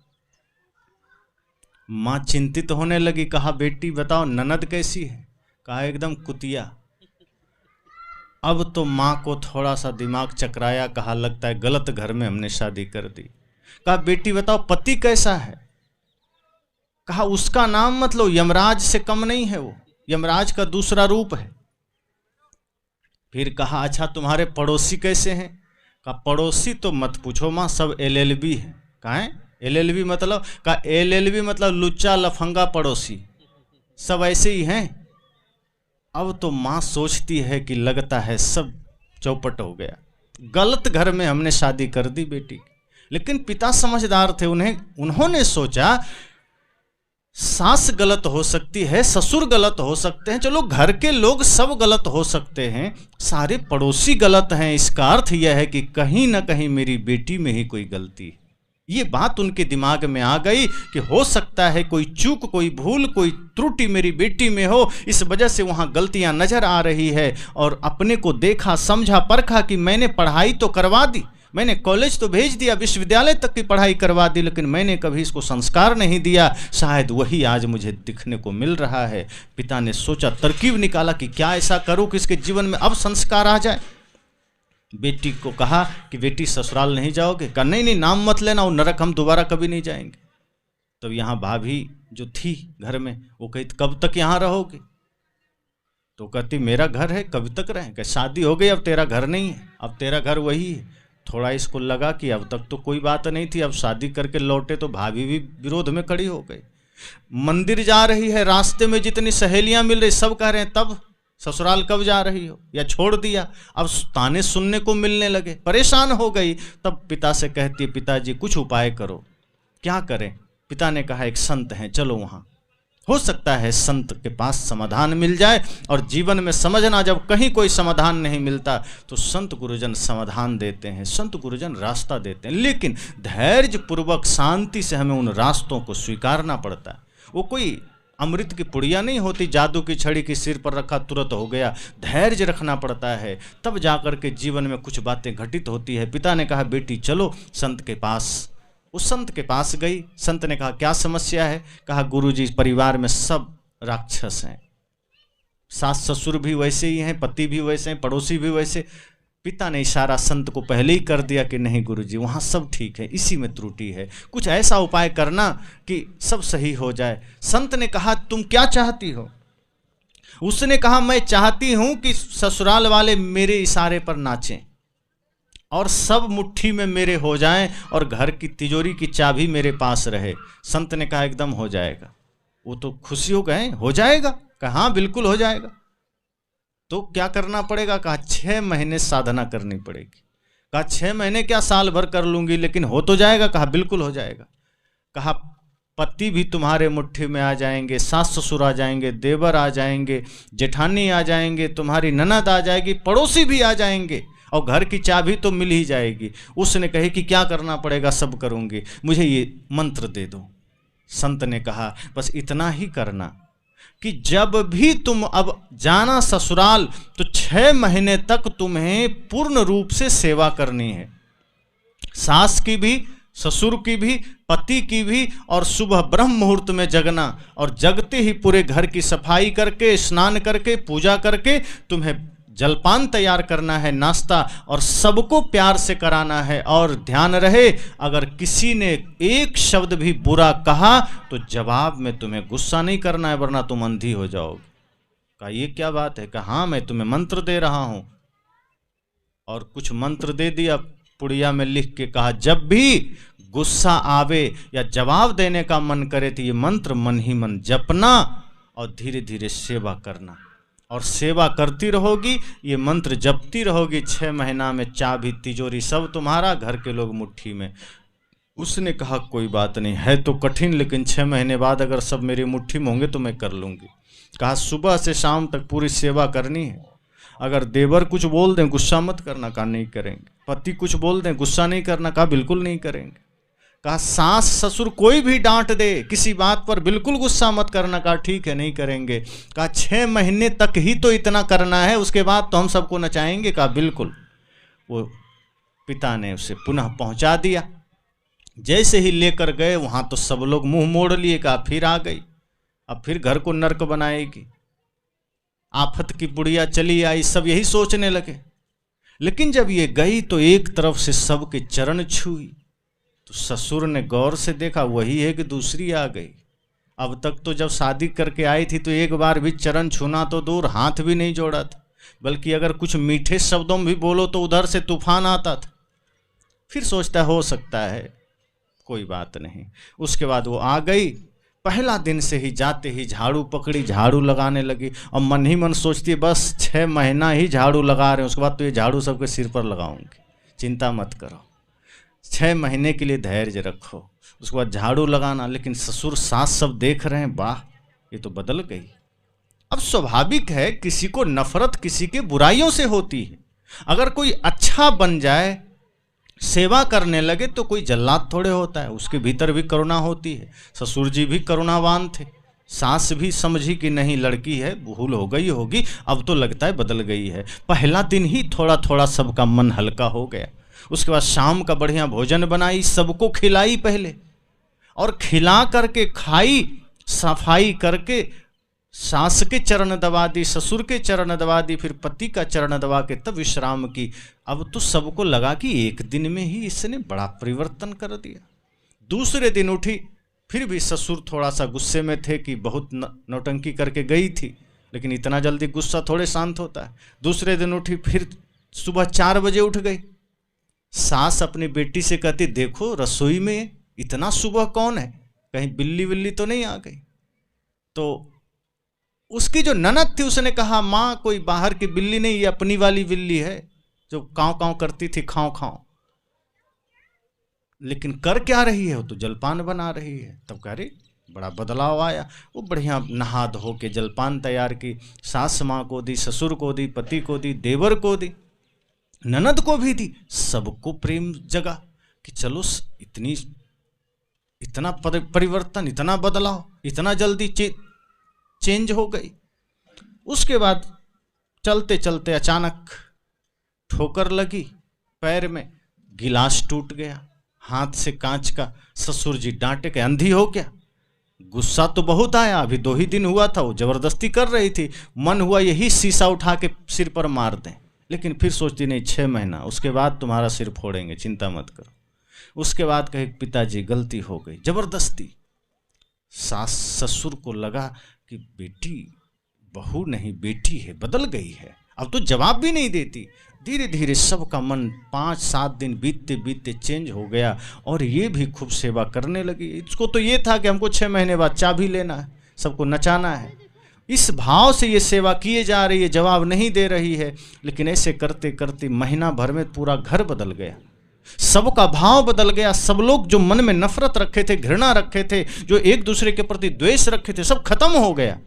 [SPEAKER 1] माँ चिंतित होने लगी, कहा बेटी बताओ ननद कैसी है, कहा एकदम कुतिया। अब तो माँ को थोड़ा सा दिमाग चकराया, कहा लगता है गलत घर में हमने शादी कर दी। कहा बेटी बताओ पति कैसा है, कहा उसका नाम मतलब यमराज से कम नहीं है, वो यमराज का दूसरा रूप है। फिर कहा अच्छा तुम्हारे पड़ोसी कैसे हैं, कहा पड़ोसी तो मत पूछो माँ, सब LLB है। कहा है LLB मतलब, कहा LLB मतलब लुच्चा लफंगा पड़ोसी, सब ऐसे ही हैं। अब तो माँ सोचती है कि लगता है सब चौपट हो गया, गलत घर में हमने शादी कर दी बेटी। लेकिन पिता समझदार थे, उन्होंने सोचा सास गलत हो सकती है, ससुर गलत हो सकते हैं, चलो घर के लोग सब गलत हो सकते हैं, सारे पड़ोसी गलत हैं, इसका अर्थ यह है कि कहीं ना कहीं मेरी बेटी में ही कोई गलती है। ये बात उनके दिमाग में आ गई कि हो सकता है कोई चूक, कोई भूल, कोई त्रुटि मेरी बेटी में हो, इस वजह से वहाँ गलतियाँ नजर आ रही है। और अपने को देखा, समझा, परखा कि मैंने पढ़ाई तो करवा दी, मैंने कॉलेज तो भेज दिया, विश्वविद्यालय तक की पढ़ाई करवा दी, लेकिन मैंने कभी इसको संस्कार नहीं दिया, शायद वही आज मुझे दिखने को मिल रहा है। पिता ने सोचा, तरकीब निकाला कि क्या ऐसा करूं कि इसके जीवन में अब संस्कार आ जाए। बेटी को कहा कि बेटी ससुराल नहीं जाओगे, कहा नहीं नहीं नाम मत लेना, वो नरक हम दोबारा कभी नहीं जाएंगे। तो यहाँ भाभी जो थी घर में, वो कही कब तक यहाँ रहोगे, तो कहती मेरा घर है कब तक रहें, कह शादी हो गई अब तेरा घर नहीं है, अब तेरा घर वही है। थोड़ा इसको लगा कि अब तक तो कोई बात नहीं थी, अब शादी करके लौटे तो भाभी भी विरोध में खड़ी हो गई। मंदिर जा रही है, रास्ते में जितनी सहेलियां मिल रही सब कह रहे हैं तब ससुराल कब जा रही हो, या छोड़ दिया। अब ताने सुनने को मिलने लगे, परेशान हो गई। तब पिता से कहती है पिताजी कुछ उपाय करो, क्या करें। पिता ने कहा एक संत हैं, चलो वहाँ, हो सकता है संत के पास समाधान मिल जाए। और जीवन में समझना, जब कहीं कोई समाधान नहीं मिलता तो संत गुरुजन समाधान देते हैं, संत गुरुजन रास्ता देते हैं, लेकिन धैर्य पूर्वक शांति से हमें उन रास्तों को स्वीकारना पड़ता है। वो कोई अमृत की पुड़िया नहीं होती, जादू की छड़ी की सिर पर रखा तुरंत हो गया। धैर्य रखना पड़ता है, तब जाकर के जीवन में कुछ बातें घटित होती है। पिता ने कहा बेटी चलो संत के पास। उस संत के पास गई। संत ने कहा क्या समस्या है, कहा गुरुजी परिवार में सब राक्षस हैं, सास ससुर भी वैसे ही हैं, पति भी वैसे हैं, पड़ोसी भी वैसे। पिता ने इशारा संत को पहले ही कर दिया कि नहीं गुरुजी वहाँ सब ठीक है, इसी में त्रुटि है, कुछ ऐसा उपाय करना कि सब सही हो जाए। संत ने कहा तुम क्या चाहती हो। उसने कहा मैं चाहती हूं कि ससुराल वाले मेरे इशारे पर नाचें और सब मुट्ठी में मेरे हो जाएं और घर की तिजोरी की चाबी मेरे पास रहे। संत ने कहा एकदम हो जाएगा। वो तो खुशी हो गए, हो जाएगा। कहा हाँ बिल्कुल हो जाएगा। तो क्या करना पड़ेगा, कहा 6 महीने साधना करनी पड़ेगी। कहा 6 महीने क्या, साल भर कर लूंगी, लेकिन हो तो जाएगा। कहा बिल्कुल हो जाएगा। कहा पति भी तुम्हारे मुट्ठी में आ जाएंगे, सास ससुर आ जाएंगे, देवर आ जाएंगे, जेठानी आ जाएंगे, तुम्हारी ननद आ जाएगी, पड़ोसी भी आ जाएंगे और घर की चाबी तो मिल ही जाएगी। उसने कहे कि क्या करना पड़ेगा, सब करूंगी, मुझे ये मंत्र दे दो। संत ने कहा बस इतना ही करना कि जब भी तुम अब जाना ससुराल तो 6 महीने तक तुम्हें पूर्ण रूप से सेवा करनी है, सास की भी, ससुर की भी, पति की भी, और सुबह ब्रह्म मुहूर्त में जगना और जगते ही पूरे घर की सफाई करके, स्नान करके, पूजा करके तुम्हें जलपान तैयार करना है, नाश्ता, और सबको प्यार से कराना है। और ध्यान रहे अगर किसी ने एक शब्द भी बुरा कहा तो जवाब में तुम्हें गुस्सा नहीं करना है, वरना तुम अंधी हो जाओगे। कहा ये क्या बात है, कहा हाँ मैं तुम्हें मंत्र दे रहा हूं। और कुछ मंत्र दे दिया पुड़िया में लिख के। कहा जब भी गुस्सा आवे या जवाब देने का मन करे तो ये मंत्र मन ही मन जपना और धीरे धीरे सेवा करना, और सेवा करती रहोगी, ये मंत्र जपती रहोगी। 6 महीना में चाबी तिजोरी सब तुम्हारा, घर के लोग मुट्ठी में। उसने कहा कोई बात नहीं, है तो कठिन, लेकिन 6 महीने बाद अगर सब मेरी मुट्ठी में होंगे तो मैं कर लूँगी। कहा सुबह से शाम तक पूरी सेवा करनी है। अगर देवर कुछ बोल दें गुस्सा मत करना, कहा नहीं करेंगे। पति कुछ बोल दें गुस्सा नहीं करना, कहा बिल्कुल नहीं करेंगे। कहा सास ससुर कोई भी डांट दे किसी बात पर बिल्कुल गुस्सा मत करना। कहा ठीक है नहीं करेंगे। कहा 6 महीने तक ही तो इतना करना है, उसके बाद तो हम सबको नचाएंगे। कहा बिल्कुल। वो पिता ने उसे पुनः पहुंचा दिया। जैसे ही लेकर गए वहां तो सब लोग मुंह मोड़ लिए। कहा फिर आ गई, अब फिर घर को नर्क बनाएगी, आफत की बुढ़िया चली आई, सब यही सोचने लगे। लेकिन जब ये गई तो एक तरफ से सबके चरण छुई, तो ससुर ने गौर से देखा वही है कि दूसरी आ गई। अब तक तो जब शादी करके आई थी तो एक बार भी चरण छूना तो दूर, हाथ भी नहीं जोड़ा था, बल्कि अगर कुछ मीठे शब्दों में भी बोलो तो उधर से तूफान आता था। फिर सोचता हो सकता है कोई बात नहीं। उसके बाद वो आ गई। पहला दिन से ही जाते ही झाड़ू पकड़ी, झाड़ू लगाने लगी और मन ही मन सोचती बस 6 महीना ही झाड़ू लगा रहे हैं, उसके बाद तो ये झाड़ू सबके सिर पर लगाऊंगी, चिंता मत करो, 6 महीने के लिए धैर्य रखो। उसके बाद झाड़ू लगाना। लेकिन ससुर सास सब देख रहे हैं, वाह ये तो बदल गई। अब स्वाभाविक है किसी को नफरत किसी के बुराइयों से होती है। अगर कोई अच्छा बन जाए, सेवा करने लगे तो कोई जल्लाद थोड़े होता है, उसके भीतर भी करुणा होती है। ससुर जी भी करुणावान थे, सास भी समझी कि नहीं लड़की है, भूल हो गई होगी, अब तो लगता है बदल गई है। पहला दिन ही थोड़ा थोड़ा सबका मन हल्का हो गया। उसके बाद शाम का बढ़िया भोजन बनाई, सबको खिलाई पहले, और खिला करके खाई, सफाई करके सास के चरण दबा दी, ससुर के चरण दबा दी, फिर पति का चरण दबा के तब विश्राम की। अब तो सबको लगा कि एक दिन में ही इसने बड़ा परिवर्तन कर दिया। दूसरे दिन उठी, फिर भी ससुर थोड़ा सा गुस्से में थे कि बहुत नौटंकी करके गई थी, लेकिन इतना जल्दी गुस्सा थोड़े शांत होता है। दूसरे दिन उठी, फिर सुबह 4 बजे उठ गई। सास अपनी बेटी से कहती देखो रसोई में इतना सुबह कौन है, कहीं बिल्ली विल्ली तो नहीं आ गई। तो उसकी जो ननद थी उसने कहा माँ कोई बाहर की बिल्ली नहीं, ये अपनी वाली बिल्ली है जो काँव काँव करती थी, खाओ खाओ। लेकिन कर क्या रही है, वो तो जलपान बना रही है। तब कह रही बड़ा बदलाव आया। वो बढ़िया नहा धो के जलपान तैयार की, सास माँ को दी, ससुर को दी, पति को दी, देवर को दी, ननद को भी दी। सबको प्रेम जगा कि चलो इतना परिवर्तन, इतना बदलाव, इतना जल्दी चेंज हो गई। उसके बाद चलते चलते अचानक ठोकर लगी पैर में, गिलास टूट गया हाथ से कांच का। ससुर जी डांटे के अंधी हो क्या। गुस्सा तो बहुत आया, अभी 2 ही दिन हुआ था, वो जबरदस्ती कर रही थी, मन हुआ यही शीशा उठा के सिर पर मार दें। लेकिन फिर सोचती नहीं 6 महीना, उसके बाद तुम्हारा सिर फोड़ेंगे, चिंता मत करो। उसके बाद कहे पिताजी गलती हो गई, जबरदस्ती। सास ससुर को लगा कि बेटी बहू नहीं बेटी है, बदल गई है, अब तो जवाब भी नहीं देती। धीरे धीरे सबका मन 5-7 दिन बीतते बीतते चेंज हो गया और ये भी खूब सेवा करने लगी। इसको तो ये था कि हमको 6 महीने बाद चाबी लेना है, सबको नचाना है। इस भाव से ये सेवा किए जा रही है, जवाब नहीं दे रही है। लेकिन ऐसे करते करते महीना भर में पूरा घर बदल गया, सबका भाव बदल गया। सब लोग जो मन में नफरत रखे थे, घृणा रखे थे, जो एक दूसरे के प्रति द्वेष रखे थे, सब खत्म हो गया।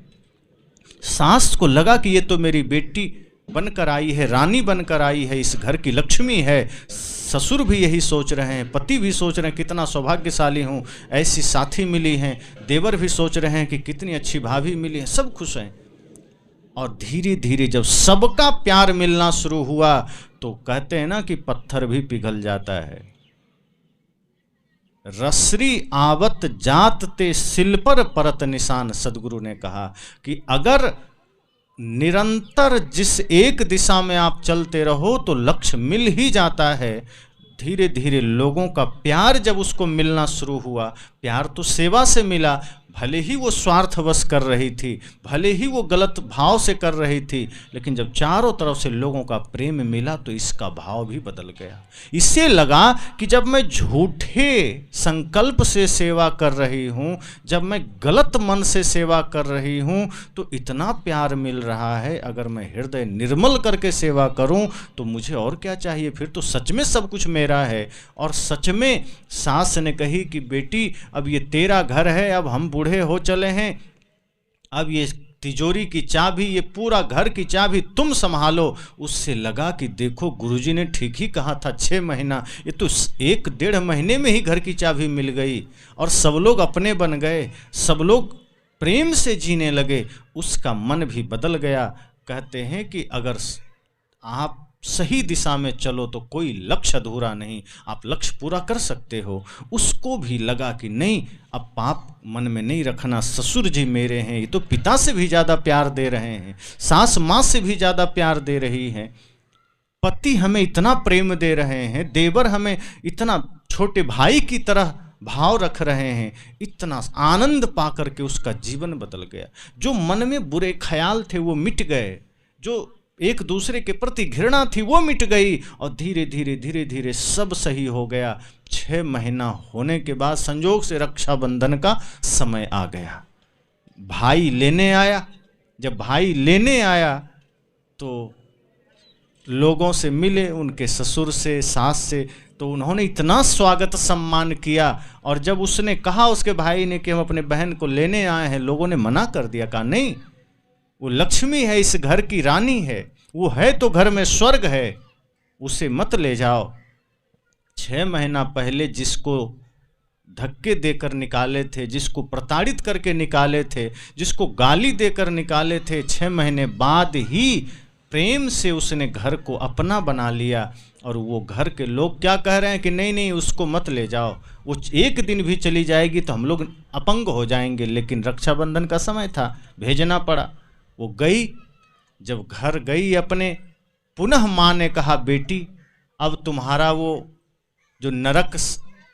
[SPEAKER 1] सास को लगा कि ये तो मेरी बेटी बनकर आई है, रानी बनकर आई है, इस घर की लक्ष्मी है। ससुर भी यही सोच रहे हैं, पति भी सोच रहे हैं कितना सौभाग्यशाली हूँ, ऐसी साथी मिली हैं। देवर भी सोच रहे हैं कि कितनी अच्छी भाभी मिली है, सब खुश हैं। और धीरे धीरे जब सबका प्यार मिलना शुरू हुआ तो कहते हैं ना कि पत्थर भी पिघल जाता है। रसरी आवत जात ते सिल पर परत निशान। सदगुरु ने कहा कि अगर निरंतर जिस एक दिशा में आप चलते रहो तो लक्ष्य मिल ही जाता है। धीरे धीरे लोगों का प्यार जब उसको मिलना शुरू हुआ, प्यार तो सेवा से मिला, भले ही वो स्वार्थवश कर रही थी, भले ही वो गलत भाव से कर रही थी, लेकिन जब चारों तरफ से लोगों का प्रेम मिला तो इसका भाव भी बदल गया। इससे लगा कि जब मैं झूठे संकल्प से सेवा कर रही हूँ, जब मैं गलत मन से सेवा कर रही हूँ तो इतना प्यार मिल रहा है, अगर मैं हृदय निर्मल करके सेवा करूँ तो मुझे और क्या चाहिए, फिर तो सच में सब कुछ मेरा है। और सच में सास ने कही कि बेटी अब ये तेरा घर है, अब हम बूढ़े हो चले हैं, अब ये तिजोरी की चाबी, ये पूरा घर की चाबी तुम संभालो। उससे लगा कि देखो गुरुजी ने ठीक ही कहा था, 6 महीना, ये तो 1-1.5 महीने में ही घर की चाबी मिल गई और सब लोग अपने बन गए, सब लोग प्रेम से जीने लगे। उसका मन भी बदल गया। कहते हैं कि अगर आप सही दिशा में चलो तो कोई लक्ष्य अधूरा नहीं, आप लक्ष्य पूरा कर सकते हो। उसको भी लगा कि नहीं, अब पाप मन में नहीं रखना, ससुर जी मेरे हैं, ये तो पिता से भी ज़्यादा प्यार दे रहे हैं, सास माँ से भी ज़्यादा प्यार दे रही हैं, पति हमें इतना प्रेम दे रहे हैं, देवर हमें इतना छोटे भाई की तरह भाव रख रहे हैं। इतना आनंद पा करके उसका जीवन बदल गया। जो मन में बुरे ख्याल थे वो मिट गए, जो एक दूसरे के प्रति घृणा थी वो मिट गई, और धीरे धीरे धीरे धीरे सब सही हो गया। 6 महीना होने के बाद संजोग से रक्षाबंधन का समय आ गया। भाई लेने आया। जब भाई लेने आया तो लोगों से मिले, उनके ससुर से, सास से, तो उन्होंने इतना स्वागत सम्मान किया। और जब उसने कहा, उसके भाई ने, कि हम अपने बहन को लेने आए हैं, लोगों ने मना कर दिया, कहा नहीं, वो लक्ष्मी है, इस घर की रानी है, वो है तो घर में स्वर्ग है, उसे मत ले जाओ। 6 महीना पहले जिसको धक्के देकर निकाले थे, जिसको प्रताड़ित करके निकाले थे, जिसको गाली देकर निकाले थे, 6 महीने बाद ही प्रेम से उसने घर को अपना बना लिया। और वो घर के लोग क्या कह रहे हैं कि नहीं नहीं, उसको मत ले जाओ, वो 1 दिन भी चली जाएगी तो हम लोग अपंग हो जाएंगे। लेकिन रक्षाबंधन का समय था, भेजना पड़ा। वो गई। जब घर गई अपने, पुनः माँ ने कहा, बेटी अब तुम्हारा वो जो नरक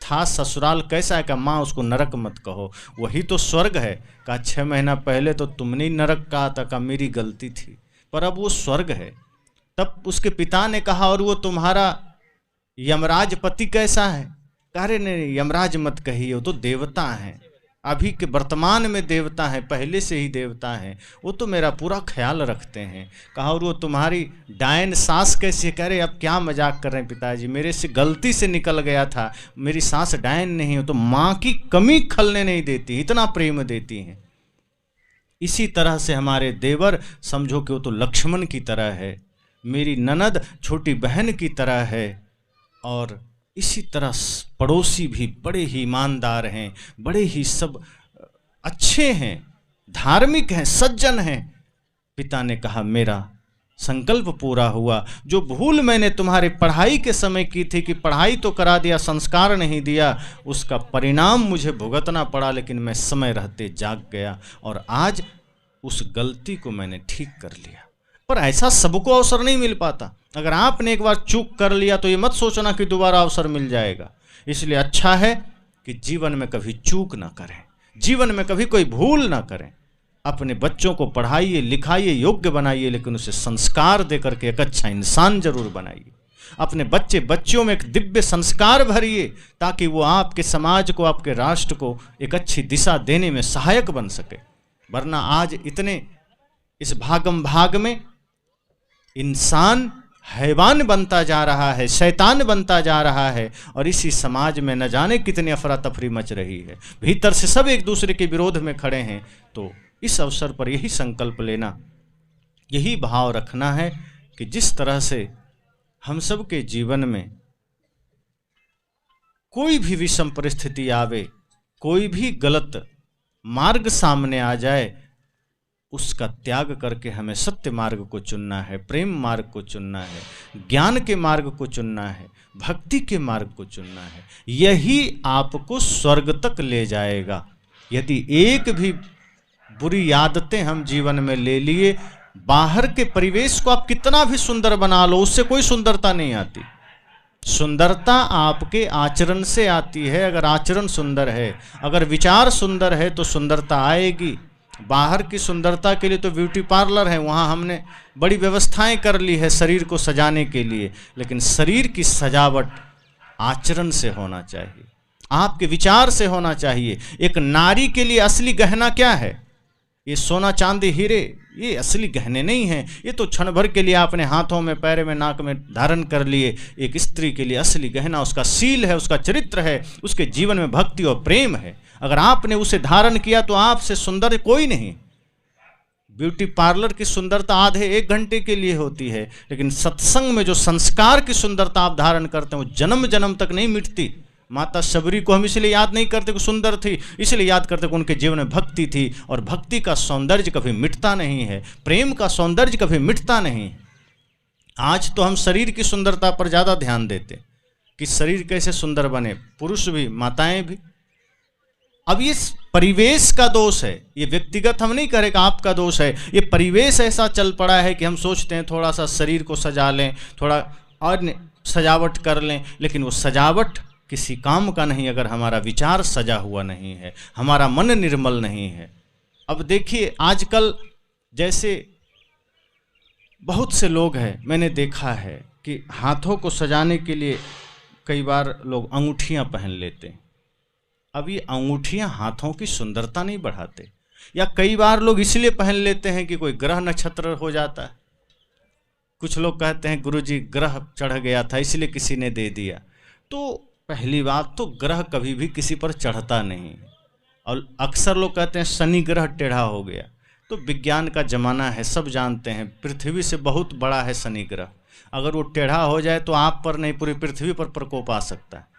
[SPEAKER 1] था ससुराल कैसा है? का माँ उसको नरक मत कहो, वही तो स्वर्ग है। कहा 6 महीना पहले तो तुमने नरक कहा था। का मेरी गलती थी, पर अब वो स्वर्ग है। तब उसके पिता ने कहा, और वो तुम्हारा यमराज पति कैसा है? कह रहे नहीं, यमराज मत कहिए, वो तो देवता हैं, अभी के वर्तमान में देवता हैं, पहले से ही देवता हैं, वो तो मेरा पूरा ख्याल रखते हैं। कहा, और वो तुम्हारी डायन सास कैसे? कह रहे अब क्या मजाक कर रहे हैं पिताजी, मेरे से गलती से निकल गया था, मेरी सास डायन नहीं हो, तो माँ की कमी खलने नहीं देती, इतना प्रेम देती हैं। इसी तरह से हमारे देवर, समझो कि वो तो लक्ष्मण की तरह है, मेरी ननद छोटी बहन की तरह है। और इसी तरह पड़ोसी भी बड़े ही ईमानदार हैं, बड़े ही सब अच्छे हैं, धार्मिक हैं, सज्जन हैं। पिता ने कहा, मेरा संकल्प पूरा हुआ। जो भूल मैंने तुम्हारे पढ़ाई के समय की थी, कि पढ़ाई तो करा दिया, संस्कार नहीं दिया, उसका परिणाम मुझे भुगतना पड़ा, लेकिन मैं समय रहते जाग गया और आज उस गलती को मैंने ठीक कर लिया। पर ऐसा सबको अवसर नहीं मिल पाता। अगर आपने एक बार चूक कर लिया तो ये मत सोचना कि दोबारा अवसर मिल जाएगा। इसलिए अच्छा है कि जीवन में कभी चूक ना करें, जीवन में कभी कोई भूल ना करें। अपने बच्चों को पढ़ाइए, लिखाइए, योग्य बनाइए, लेकिन उसे संस्कार दे करके एक अच्छा इंसान जरूर बनाइए। अपने बच्चों में एक दिव्य संस्कार भरिए, ताकि वो आपके समाज को, आपके राष्ट्र को एक अच्छी दिशा देने में सहायक बन सके। वरना आज इतने इस भागम भाग में इंसान हैवान बनता जा रहा है, शैतान बनता जा रहा है, और इसी समाज में न जाने कितनी अफरा तफरी मच रही है। भीतर से सब एक दूसरे के विरोध में खड़े हैं। तो इस अवसर पर यही संकल्प लेना, यही भाव रखना है कि जिस तरह से हम सब के जीवन में कोई भी विषम परिस्थिति आवे, कोई भी गलत मार्ग सामने आ जाए, उसका त्याग करके हमें सत्य मार्ग को चुनना है, प्रेम मार्ग को चुनना है, ज्ञान के मार्ग को चुनना है, भक्ति के मार्ग को चुनना है। यही आपको स्वर्ग तक ले जाएगा। यदि एक भी बुरी आदतें हम जीवन में ले लिए, बाहर के परिवेश को आप कितना भी सुंदर बना लो, उससे कोई सुंदरता नहीं आती। सुंदरता आपके आचरण से आती है। अगर आचरण सुंदर है, अगर विचार सुंदर है, तो सुंदरता आएगी। बाहर की सुंदरता के लिए तो ब्यूटी पार्लर है, वहाँ हमने बड़ी व्यवस्थाएं कर ली है शरीर को सजाने के लिए, लेकिन शरीर की सजावट आचरण से होना चाहिए, आपके विचार से होना चाहिए। एक नारी के लिए असली गहना क्या है? ये सोना चांदी हीरे, ये असली गहने नहीं हैं। ये तो क्षण भर के लिए आपने हाथों में, पैर में, नाक में धारण कर लिए। एक स्त्री के लिए असली गहना उसका शील है, उसका चरित्र है, उसके जीवन में भक्ति और प्रेम है। अगर आपने उसे धारण किया तो आपसे सुंदर कोई नहीं। ब्यूटी पार्लर की सुंदरता आधे 1 घंटे के लिए होती है, लेकिन सत्संग में जो संस्कार की सुंदरता आप धारण करते हैं वो जन्म जन्म तक नहीं मिटती। माता शबरी को हम इसलिए याद नहीं करते कि सुंदर थी, इसलिए याद करते कि उनके जीवन में भक्ति थी, और भक्ति का सौंदर्य कभी मिटता नहीं है, प्रेम का सौंदर्य कभी मिटता नहीं। आज तो हम शरीर की सुंदरता पर ज़्यादा ध्यान देते कि शरीर कैसे सुंदर बने, पुरुष भी माताएं भी। अब ये परिवेश का दोष है, ये व्यक्तिगत हम नहीं करें कि आपका दोष है, ये परिवेश ऐसा चल पड़ा है कि हम सोचते हैं थोड़ा सा शरीर को सजा लें, थोड़ा और सजावट कर लें, लेकिन वो सजावट किसी काम का नहीं अगर हमारा विचार सजा हुआ नहीं है, हमारा मन निर्मल नहीं है। अब देखिए आजकल जैसे बहुत से लोग हैं, मैंने देखा है कि हाथों को सजाने के लिए कई बार लोग अंगूठियां पहन लेते हैं। अब ये अंगूठियां हाथों की सुंदरता नहीं बढ़ाते, या कई बार लोग इसलिए पहन लेते हैं कि कोई ग्रह नक्षत्र हो जाता है। कुछ लोग कहते हैं गुरुजी ग्रह चढ़ गया था इसलिए किसी ने दे दिया। तो पहली बात तो ग्रह कभी भी किसी पर चढ़ता नहीं, और अक्सर लोग कहते हैं शनि ग्रह टेढ़ा हो गया। तो विज्ञान का जमाना है, सब जानते हैं पृथ्वी से बहुत बड़ा है शनि ग्रह, अगर वो टेढ़ा हो जाए तो आप पर नहीं पूरी पृथ्वी पर प्रकोप आ सकता है।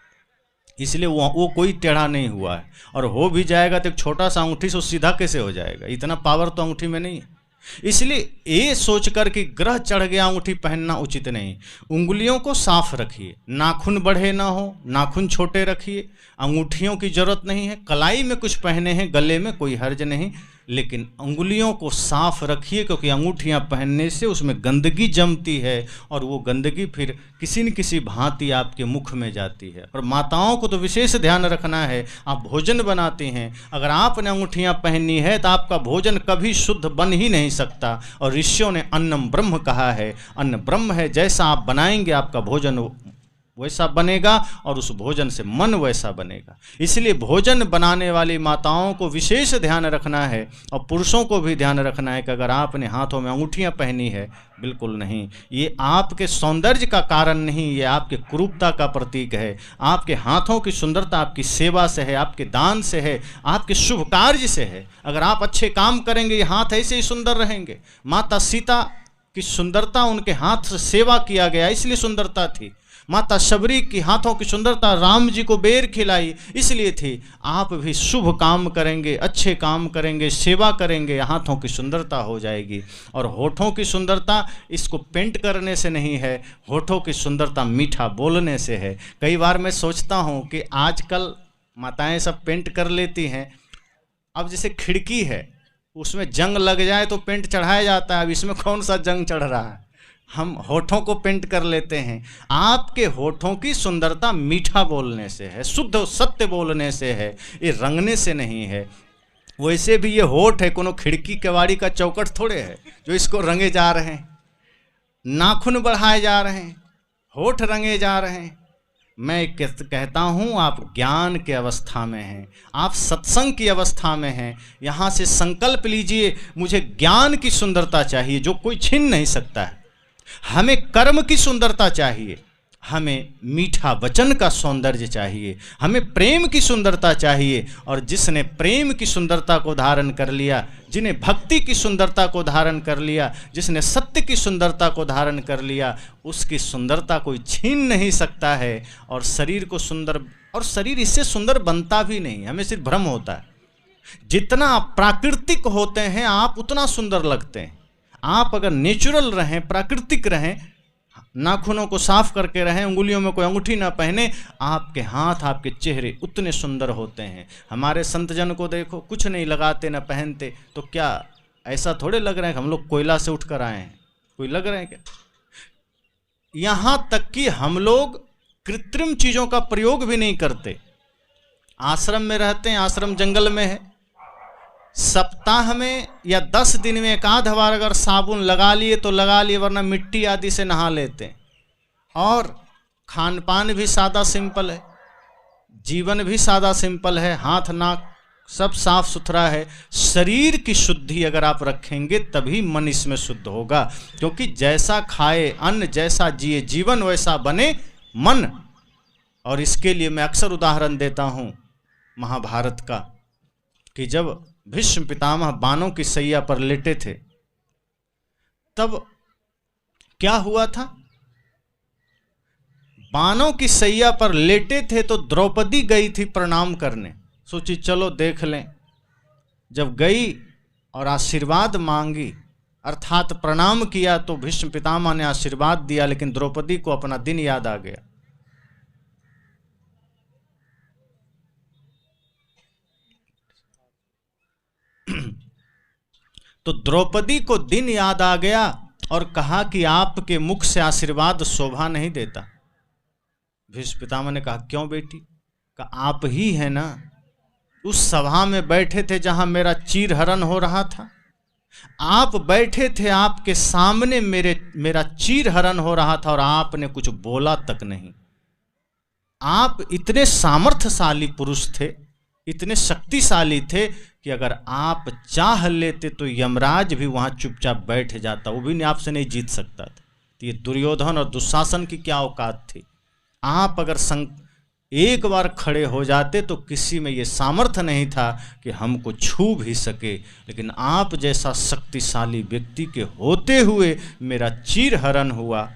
[SPEAKER 1] इसलिए वो कोई टेढ़ा नहीं हुआ है, और हो भी जाएगा तो एक छोटा सा अंगूठी से वो सीधा कैसे हो जाएगा, इतना पावर तो अंगूठी में नहीं है। इसलिए ये सोचकर कि ग्रह चढ़ गया अंगूठी पहनना उचित नहीं। उंगलियों को साफ रखिए, नाखून बढ़े ना हो, नाखून छोटे रखिए, अंगूठियों की जरूरत नहीं है। कलाई में कुछ पहने हैं, गले में कोई हर्ज नहीं, लेकिन उंगलियों को साफ रखिए, क्योंकि अंगूठियां पहनने से उसमें गंदगी जमती है, और वो गंदगी फिर किसी न किसी भांति आपके मुख में जाती है। और माताओं को तो विशेष ध्यान रखना है, आप भोजन बनाती हैं, अगर आपने अंगूठियां पहननी है तो आपका भोजन कभी शुद्ध बन ही नहीं सकता। और ऋषियों ने अन्नम ब्रह्म कहा है, अन्न ब्रह्म है, जैसा आप बनाएंगे आपका भोजन वैसा बनेगा, और उस भोजन से मन वैसा बनेगा। इसलिए भोजन बनाने वाली माताओं को विशेष ध्यान रखना है, और पुरुषों को भी ध्यान रखना है कि अगर आपने हाथों में अंगूठियां पहनी है, बिल्कुल नहीं, ये आपके सौंदर्य का कारण नहीं, ये आपके कुरूपता का प्रतीक है। आपके हाथों की सुंदरता आपकी सेवा से है, आपके दान से है, आपके शुभ कार्य से है। अगर आप अच्छे काम करेंगे ये हाथ ऐसे ही सुंदर रहेंगे। माता सीता की सुंदरता उनके हाथ से सेवा किया गया इसलिए सुंदरता थी। माता शबरी की हाथों की सुंदरता राम जी को बेर खिलाई इसलिए थी। आप भी शुभ काम करेंगे, अच्छे काम करेंगे, सेवा करेंगे, हाथों की सुंदरता हो जाएगी। और होठों की सुंदरता इसको पेंट करने से नहीं है, होठों की सुंदरता मीठा बोलने से है। कई बार मैं सोचता हूँ कि आजकल माताएं सब पेंट कर लेती हैं। अब जैसे खिड़की है उसमें जंग लग जाए तो पेंट चढ़ाया जाता है, अब इसमें कौन सा जंग चढ़ रहा है, हम होठों को पेंट कर लेते हैं। आपके होठों की सुंदरता मीठा बोलने से है, शुद्ध सत्य बोलने से है, ये रंगने से नहीं है। वैसे भी ये होठ है, कोनो खिड़की केवाड़ी का चौकट थोड़े है जो इसको रंगे जा रहे हैं, नाखून बढ़ाए जा रहे हैं, होठ रंगे जा रहे हैं। मैं कहता हूँ आप ज्ञान के अवस्था में हैं, आप सत्संग की अवस्था में हैं। यहाँ से संकल्प लीजिए मुझे ज्ञान की सुंदरता चाहिए जो कोई छीन नहीं सकता है। हमें कर्म की सुंदरता चाहिए, हमें मीठा वचन का सौंदर्य चाहिए, हमें प्रेम की सुंदरता चाहिए। और जिसने प्रेम की सुंदरता को धारण कर लिया, जिन्हें भक्ति की सुंदरता को धारण कर लिया, जिसने सत्य की सुंदरता को धारण कर लिया, उसकी सुंदरता कोई छीन नहीं सकता है। और शरीर को सुंदर, और शरीर इससे सुंदर बनता भी नहीं, हमें सिर्फ भ्रम होता है। जितना आप प्राकृतिक होते हैं आप उतना सुंदर लगते हैं। आप अगर नेचुरल रहें, प्राकृतिक रहें, नाखूनों को साफ करके रहें, उंगलियों में कोई अंगूठी ना पहने, आपके हाथ, आपके चेहरे उतने सुंदर होते हैं। हमारे संतजन को देखो, कुछ नहीं लगाते ना पहनते, तो क्या ऐसा थोड़े लग रहे हैं कि हम लोग कोयला से उठकर आए हैं? कोई लग रहे हैं क्या? यहाँ तक कि हम लोग कृत्रिम चीज़ों का प्रयोग भी नहीं करते। आश्रम में रहते हैं, आश्रम जंगल में है, सप्ताह में या 10 दिन में एक आध बार अगर साबुन लगा लिए तो लगा लिए, वरना मिट्टी आदि से नहा लेते हैं। और खान पान भी सादा सिंपल है, जीवन भी सादा सिंपल है, हाथ नाक सब साफ सुथरा है। शरीर की शुद्धि अगर आप रखेंगे तभी मन इसमें शुद्ध होगा, क्योंकि जैसा खाए अन्न, जैसा जिए जीवन, वैसा बने मन। और इसके लिए मैं अक्सर उदाहरण देता हूँ महाभारत का, कि जब भीष्म पितामह बाणों की सैया पर लेटे थे, तब क्या हुआ था, बाणों की सैया पर लेटे थे तो द्रौपदी गई थी प्रणाम करने, सोची चलो देख लें। जब गई और आशीर्वाद मांगी अर्थात प्रणाम किया तो भीष्म पितामह ने आशीर्वाद दिया, लेकिन द्रौपदी को अपना दिन याद आ गया। तो द्रौपदी को दिन याद आ गया और कहा कि आपके मुख से आशीर्वाद शोभा नहीं देता। भीष्म पितामह ने कहा क्यों बेटी? कहा आप ही है ना, उस सभा में बैठे थे जहां मेरा चीरहरण हो रहा था, आप बैठे थे, आपके सामने मेरा चीरहरण हो रहा था और आपने कुछ बोला तक नहीं। आप इतने सामर्थ्यशाली पुरुष थे, इतने शक्तिशाली थे कि अगर आप चाह लेते तो यमराज भी वहां चुपचाप बैठ जाता, वो भी आपसे नहीं जीत सकता था। तो ये दुर्योधन और दुशासन की क्या औकात थी। आप अगर एक बार खड़े हो जाते तो किसी में ये सामर्थ्य नहीं था कि हमको छू भी सके, लेकिन आप जैसा शक्तिशाली व्यक्ति के होते हुए मेरा चीरहरण हुआ।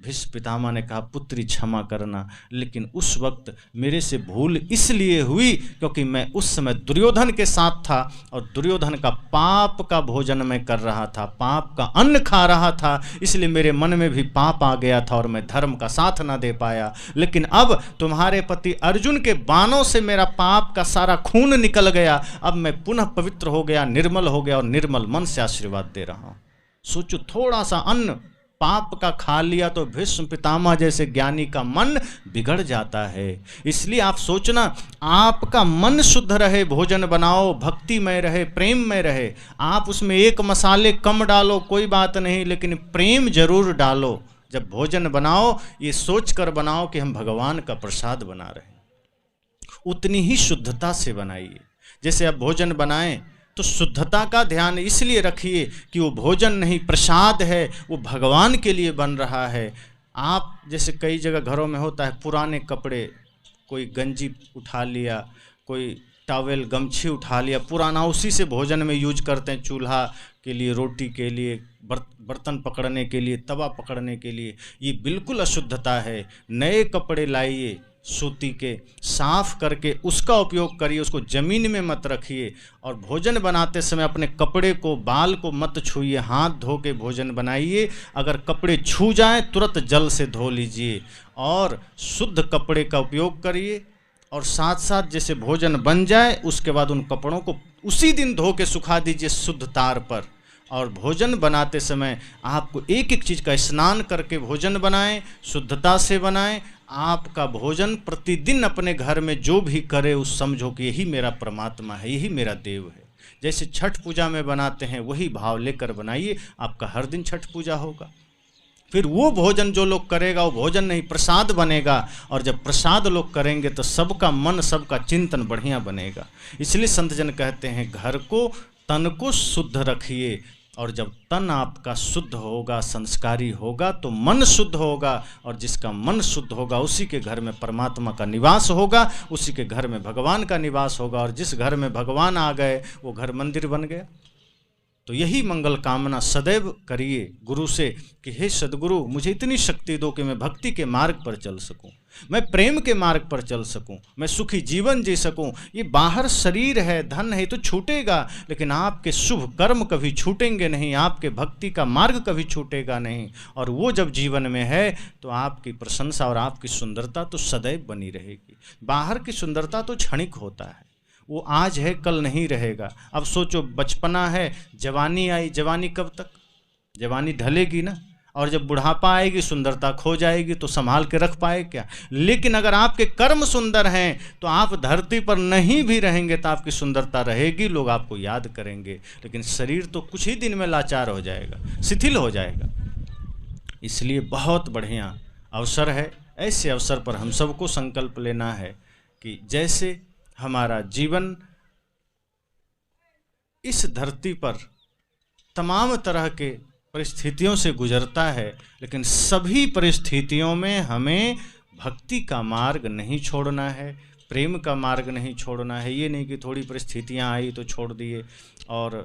[SPEAKER 1] भीष्म पितामह ने कहा पुत्री क्षमा करना, लेकिन उस वक्त मेरे से भूल इसलिए हुई क्योंकि मैं उस समय दुर्योधन के साथ था और दुर्योधन का पाप का भोजन मैं कर रहा था, पाप का अन्न खा रहा था, इसलिए मेरे मन में भी पाप आ गया था और मैं धर्म का साथ ना दे पाया। लेकिन अब तुम्हारे पति अर्जुन के बाणों से मेरा पाप का सारा खून निकल गया, अब मैं पुनः पवित्र हो गया, निर्मल हो गया और निर्मल मन से आशीर्वाद दे रहा हूँ। सोचो, थोड़ा सा अन्न पाप का खा लिया तो भीष्म पितामह जैसे ज्ञानी का मन बिगड़ जाता है। इसलिए आप सोचना, आपका मन शुद्ध रहे, भोजन बनाओ, भक्तिमय रहे, प्रेम में रहे। आप उसमें एक मसाले कम डालो कोई बात नहीं, लेकिन प्रेम जरूर डालो। जब भोजन बनाओ ये सोचकर बनाओ कि हम भगवान का प्रसाद बना रहे हैं, उतनी ही शुद्धता से बनाइए। जैसे आप भोजन बनाएं तो शुद्धता का ध्यान इसलिए रखिए कि वो भोजन नहीं प्रसाद है, वो भगवान के लिए बन रहा है। आप जैसे कई जगह घरों में होता है, पुराने कपड़े, कोई गंजी उठा लिया, कोई टॉवेल गमछी उठा लिया, पुराना, उसी से भोजन में यूज करते हैं, चूल्हा के लिए, रोटी के लिए, बर्तन पकड़ने के लिए, तवा पकड़ने के लिए। ये बिल्कुल अशुद्धता है। नए कपड़े लाइए सूती के, साफ करके उसका उपयोग करिए, उसको ज़मीन में मत रखिए। और भोजन बनाते समय अपने कपड़े को, बाल को मत छूइए, हाथ धो के भोजन बनाइए। अगर कपड़े छू जाएं तुरंत जल से धो लीजिए और शुद्ध कपड़े का उपयोग करिए। और साथ साथ जैसे भोजन बन जाए उसके बाद उन कपड़ों को उसी दिन धो के सुखा दीजिए शुद्ध तार पर। और भोजन बनाते समय आपको एक एक चीज़ का स्नान करके भोजन बनाएं, शुद्धता से बनाएं। आपका भोजन प्रतिदिन अपने घर में जो भी करे उस समझो कि यही मेरा परमात्मा है, यही मेरा देव है। जैसे छठ पूजा में बनाते हैं वही भाव लेकर बनाइए, आपका हर दिन छठ पूजा होगा। फिर वो भोजन जो लोग करेगा वो भोजन नहीं प्रसाद बनेगा, और जब प्रसाद लोग करेंगे तो सबका मन, सबका चिंतन बढ़िया बनेगा। इसलिए संत जन कहते हैं घर को, तन को शुद्ध रखिए, और जब तन आपका शुद्ध होगा, संस्कारी होगा, तो मन शुद्ध होगा, और जिसका मन शुद्ध होगा उसी के घर में परमात्मा का निवास होगा, उसी के घर में भगवान का निवास होगा। और जिस घर में भगवान आ गए वो घर मंदिर बन गया। तो यही मंगल कामना सदैव करिए गुरु से कि हे सद्गुरु, मुझे इतनी शक्ति दो कि मैं भक्ति के मार्ग पर चल सकूं, मैं प्रेम के मार्ग पर चल सकूं, मैं सुखी जीवन जी सकूं। ये बाहर शरीर है, धन है, तो छूटेगा, लेकिन आपके शुभ कर्म कभी छूटेंगे नहीं, आपके भक्ति का मार्ग कभी छूटेगा नहीं। और वो जब जीवन में है तो आपकी प्रशंसा और आपकी सुंदरता तो सदैव बनी रहेगी। बाहर की सुंदरता तो क्षणिक होता है, वो आज है कल नहीं रहेगा। अब सोचो, बचपना है, जवानी आई, जवानी कब तक? जवानी ढलेगी ना, और जब बुढ़ापा आएगी सुंदरता खो जाएगी, तो संभाल के रख पाए क्या? लेकिन अगर आपके कर्म सुंदर हैं तो आप धरती पर नहीं भी रहेंगे तो आपकी सुंदरता रहेगी, लोग आपको याद करेंगे। लेकिन शरीर तो कुछ ही दिन में लाचार हो जाएगा, शिथिल हो जाएगा। इसलिए बहुत बढ़िया अवसर है, ऐसे अवसर पर हम सबको संकल्प लेना है कि जैसे हमारा जीवन इस धरती पर तमाम तरह के परिस्थितियों से गुजरता है, लेकिन सभी परिस्थितियों में हमें भक्ति का मार्ग नहीं छोड़ना है, प्रेम का मार्ग नहीं छोड़ना है। ये नहीं कि थोड़ी परिस्थितियां आई तो छोड़ दिए और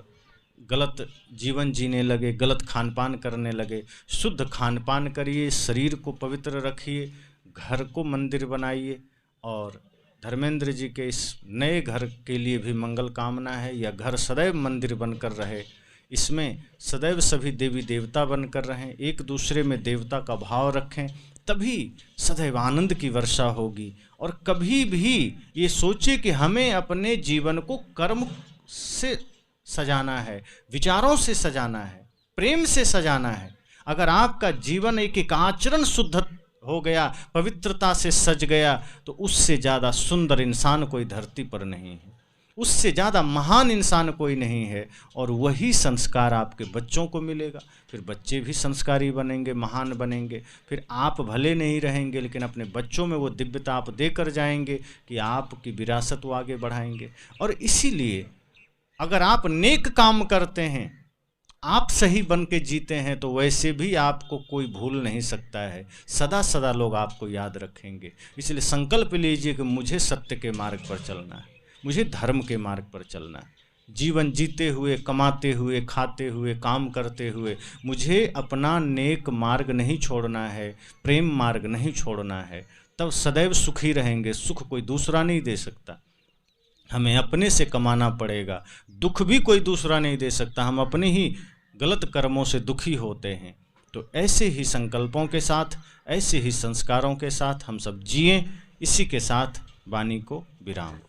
[SPEAKER 1] गलत जीवन जीने लगे, गलत खान पान करने लगे। शुद्ध खान पान करिए, शरीर को पवित्र रखिए, घर को मंदिर बनाइए। और धर्मेंद्र जी के इस नए घर के लिए भी मंगल कामना है। यह घर सदैव मंदिर बनकर रहे, इसमें सदैव सभी देवी देवता बनकर रहें, एक दूसरे में देवता का भाव रखें, तभी सदैव आनंद की वर्षा होगी। और कभी भी ये सोचे कि हमें अपने जीवन को कर्म से सजाना है, विचारों से सजाना है, प्रेम से सजाना है। अगर आपका जीवन एक आचरण शुद्ध हो गया, पवित्रता से सज गया, तो उससे ज़्यादा सुंदर इंसान कोई धरती पर नहीं है, उससे ज़्यादा महान इंसान कोई नहीं है। और वही संस्कार आपके बच्चों को मिलेगा, फिर बच्चे भी संस्कारी बनेंगे, महान बनेंगे। फिर आप भले नहीं रहेंगे, लेकिन अपने बच्चों में वो दिव्यता आप देकर जाएंगे कि आपकी विरासत वो आगे बढ़ाएंगे। और इसीलिए अगर आप नेक काम करते हैं, आप सही बन के जीते हैं, तो वैसे भी आपको कोई भूल नहीं सकता है, सदा सदा लोग आपको याद रखेंगे। इसलिए संकल्प लीजिए कि मुझे सत्य के मार्ग पर चलना है, मुझे धर्म के मार्ग पर चलना है। जीवन जीते हुए, कमाते हुए, खाते हुए, काम करते हुए मुझे अपना नेक मार्ग नहीं छोड़ना है, प्रेम मार्ग नहीं छोड़ना है, तब सदैव सुखी रहेंगे। सुख कोई दूसरा नहीं दे सकता, हमें अपने से कमाना पड़ेगा। दुख भी कोई दूसरा नहीं दे सकता, हम अपने ही गलत कर्मों से दुखी होते हैं। तो ऐसे ही संकल्पों के साथ, ऐसे ही संस्कारों के साथ हम सब जिएं। इसी के साथ वाणी को विराम।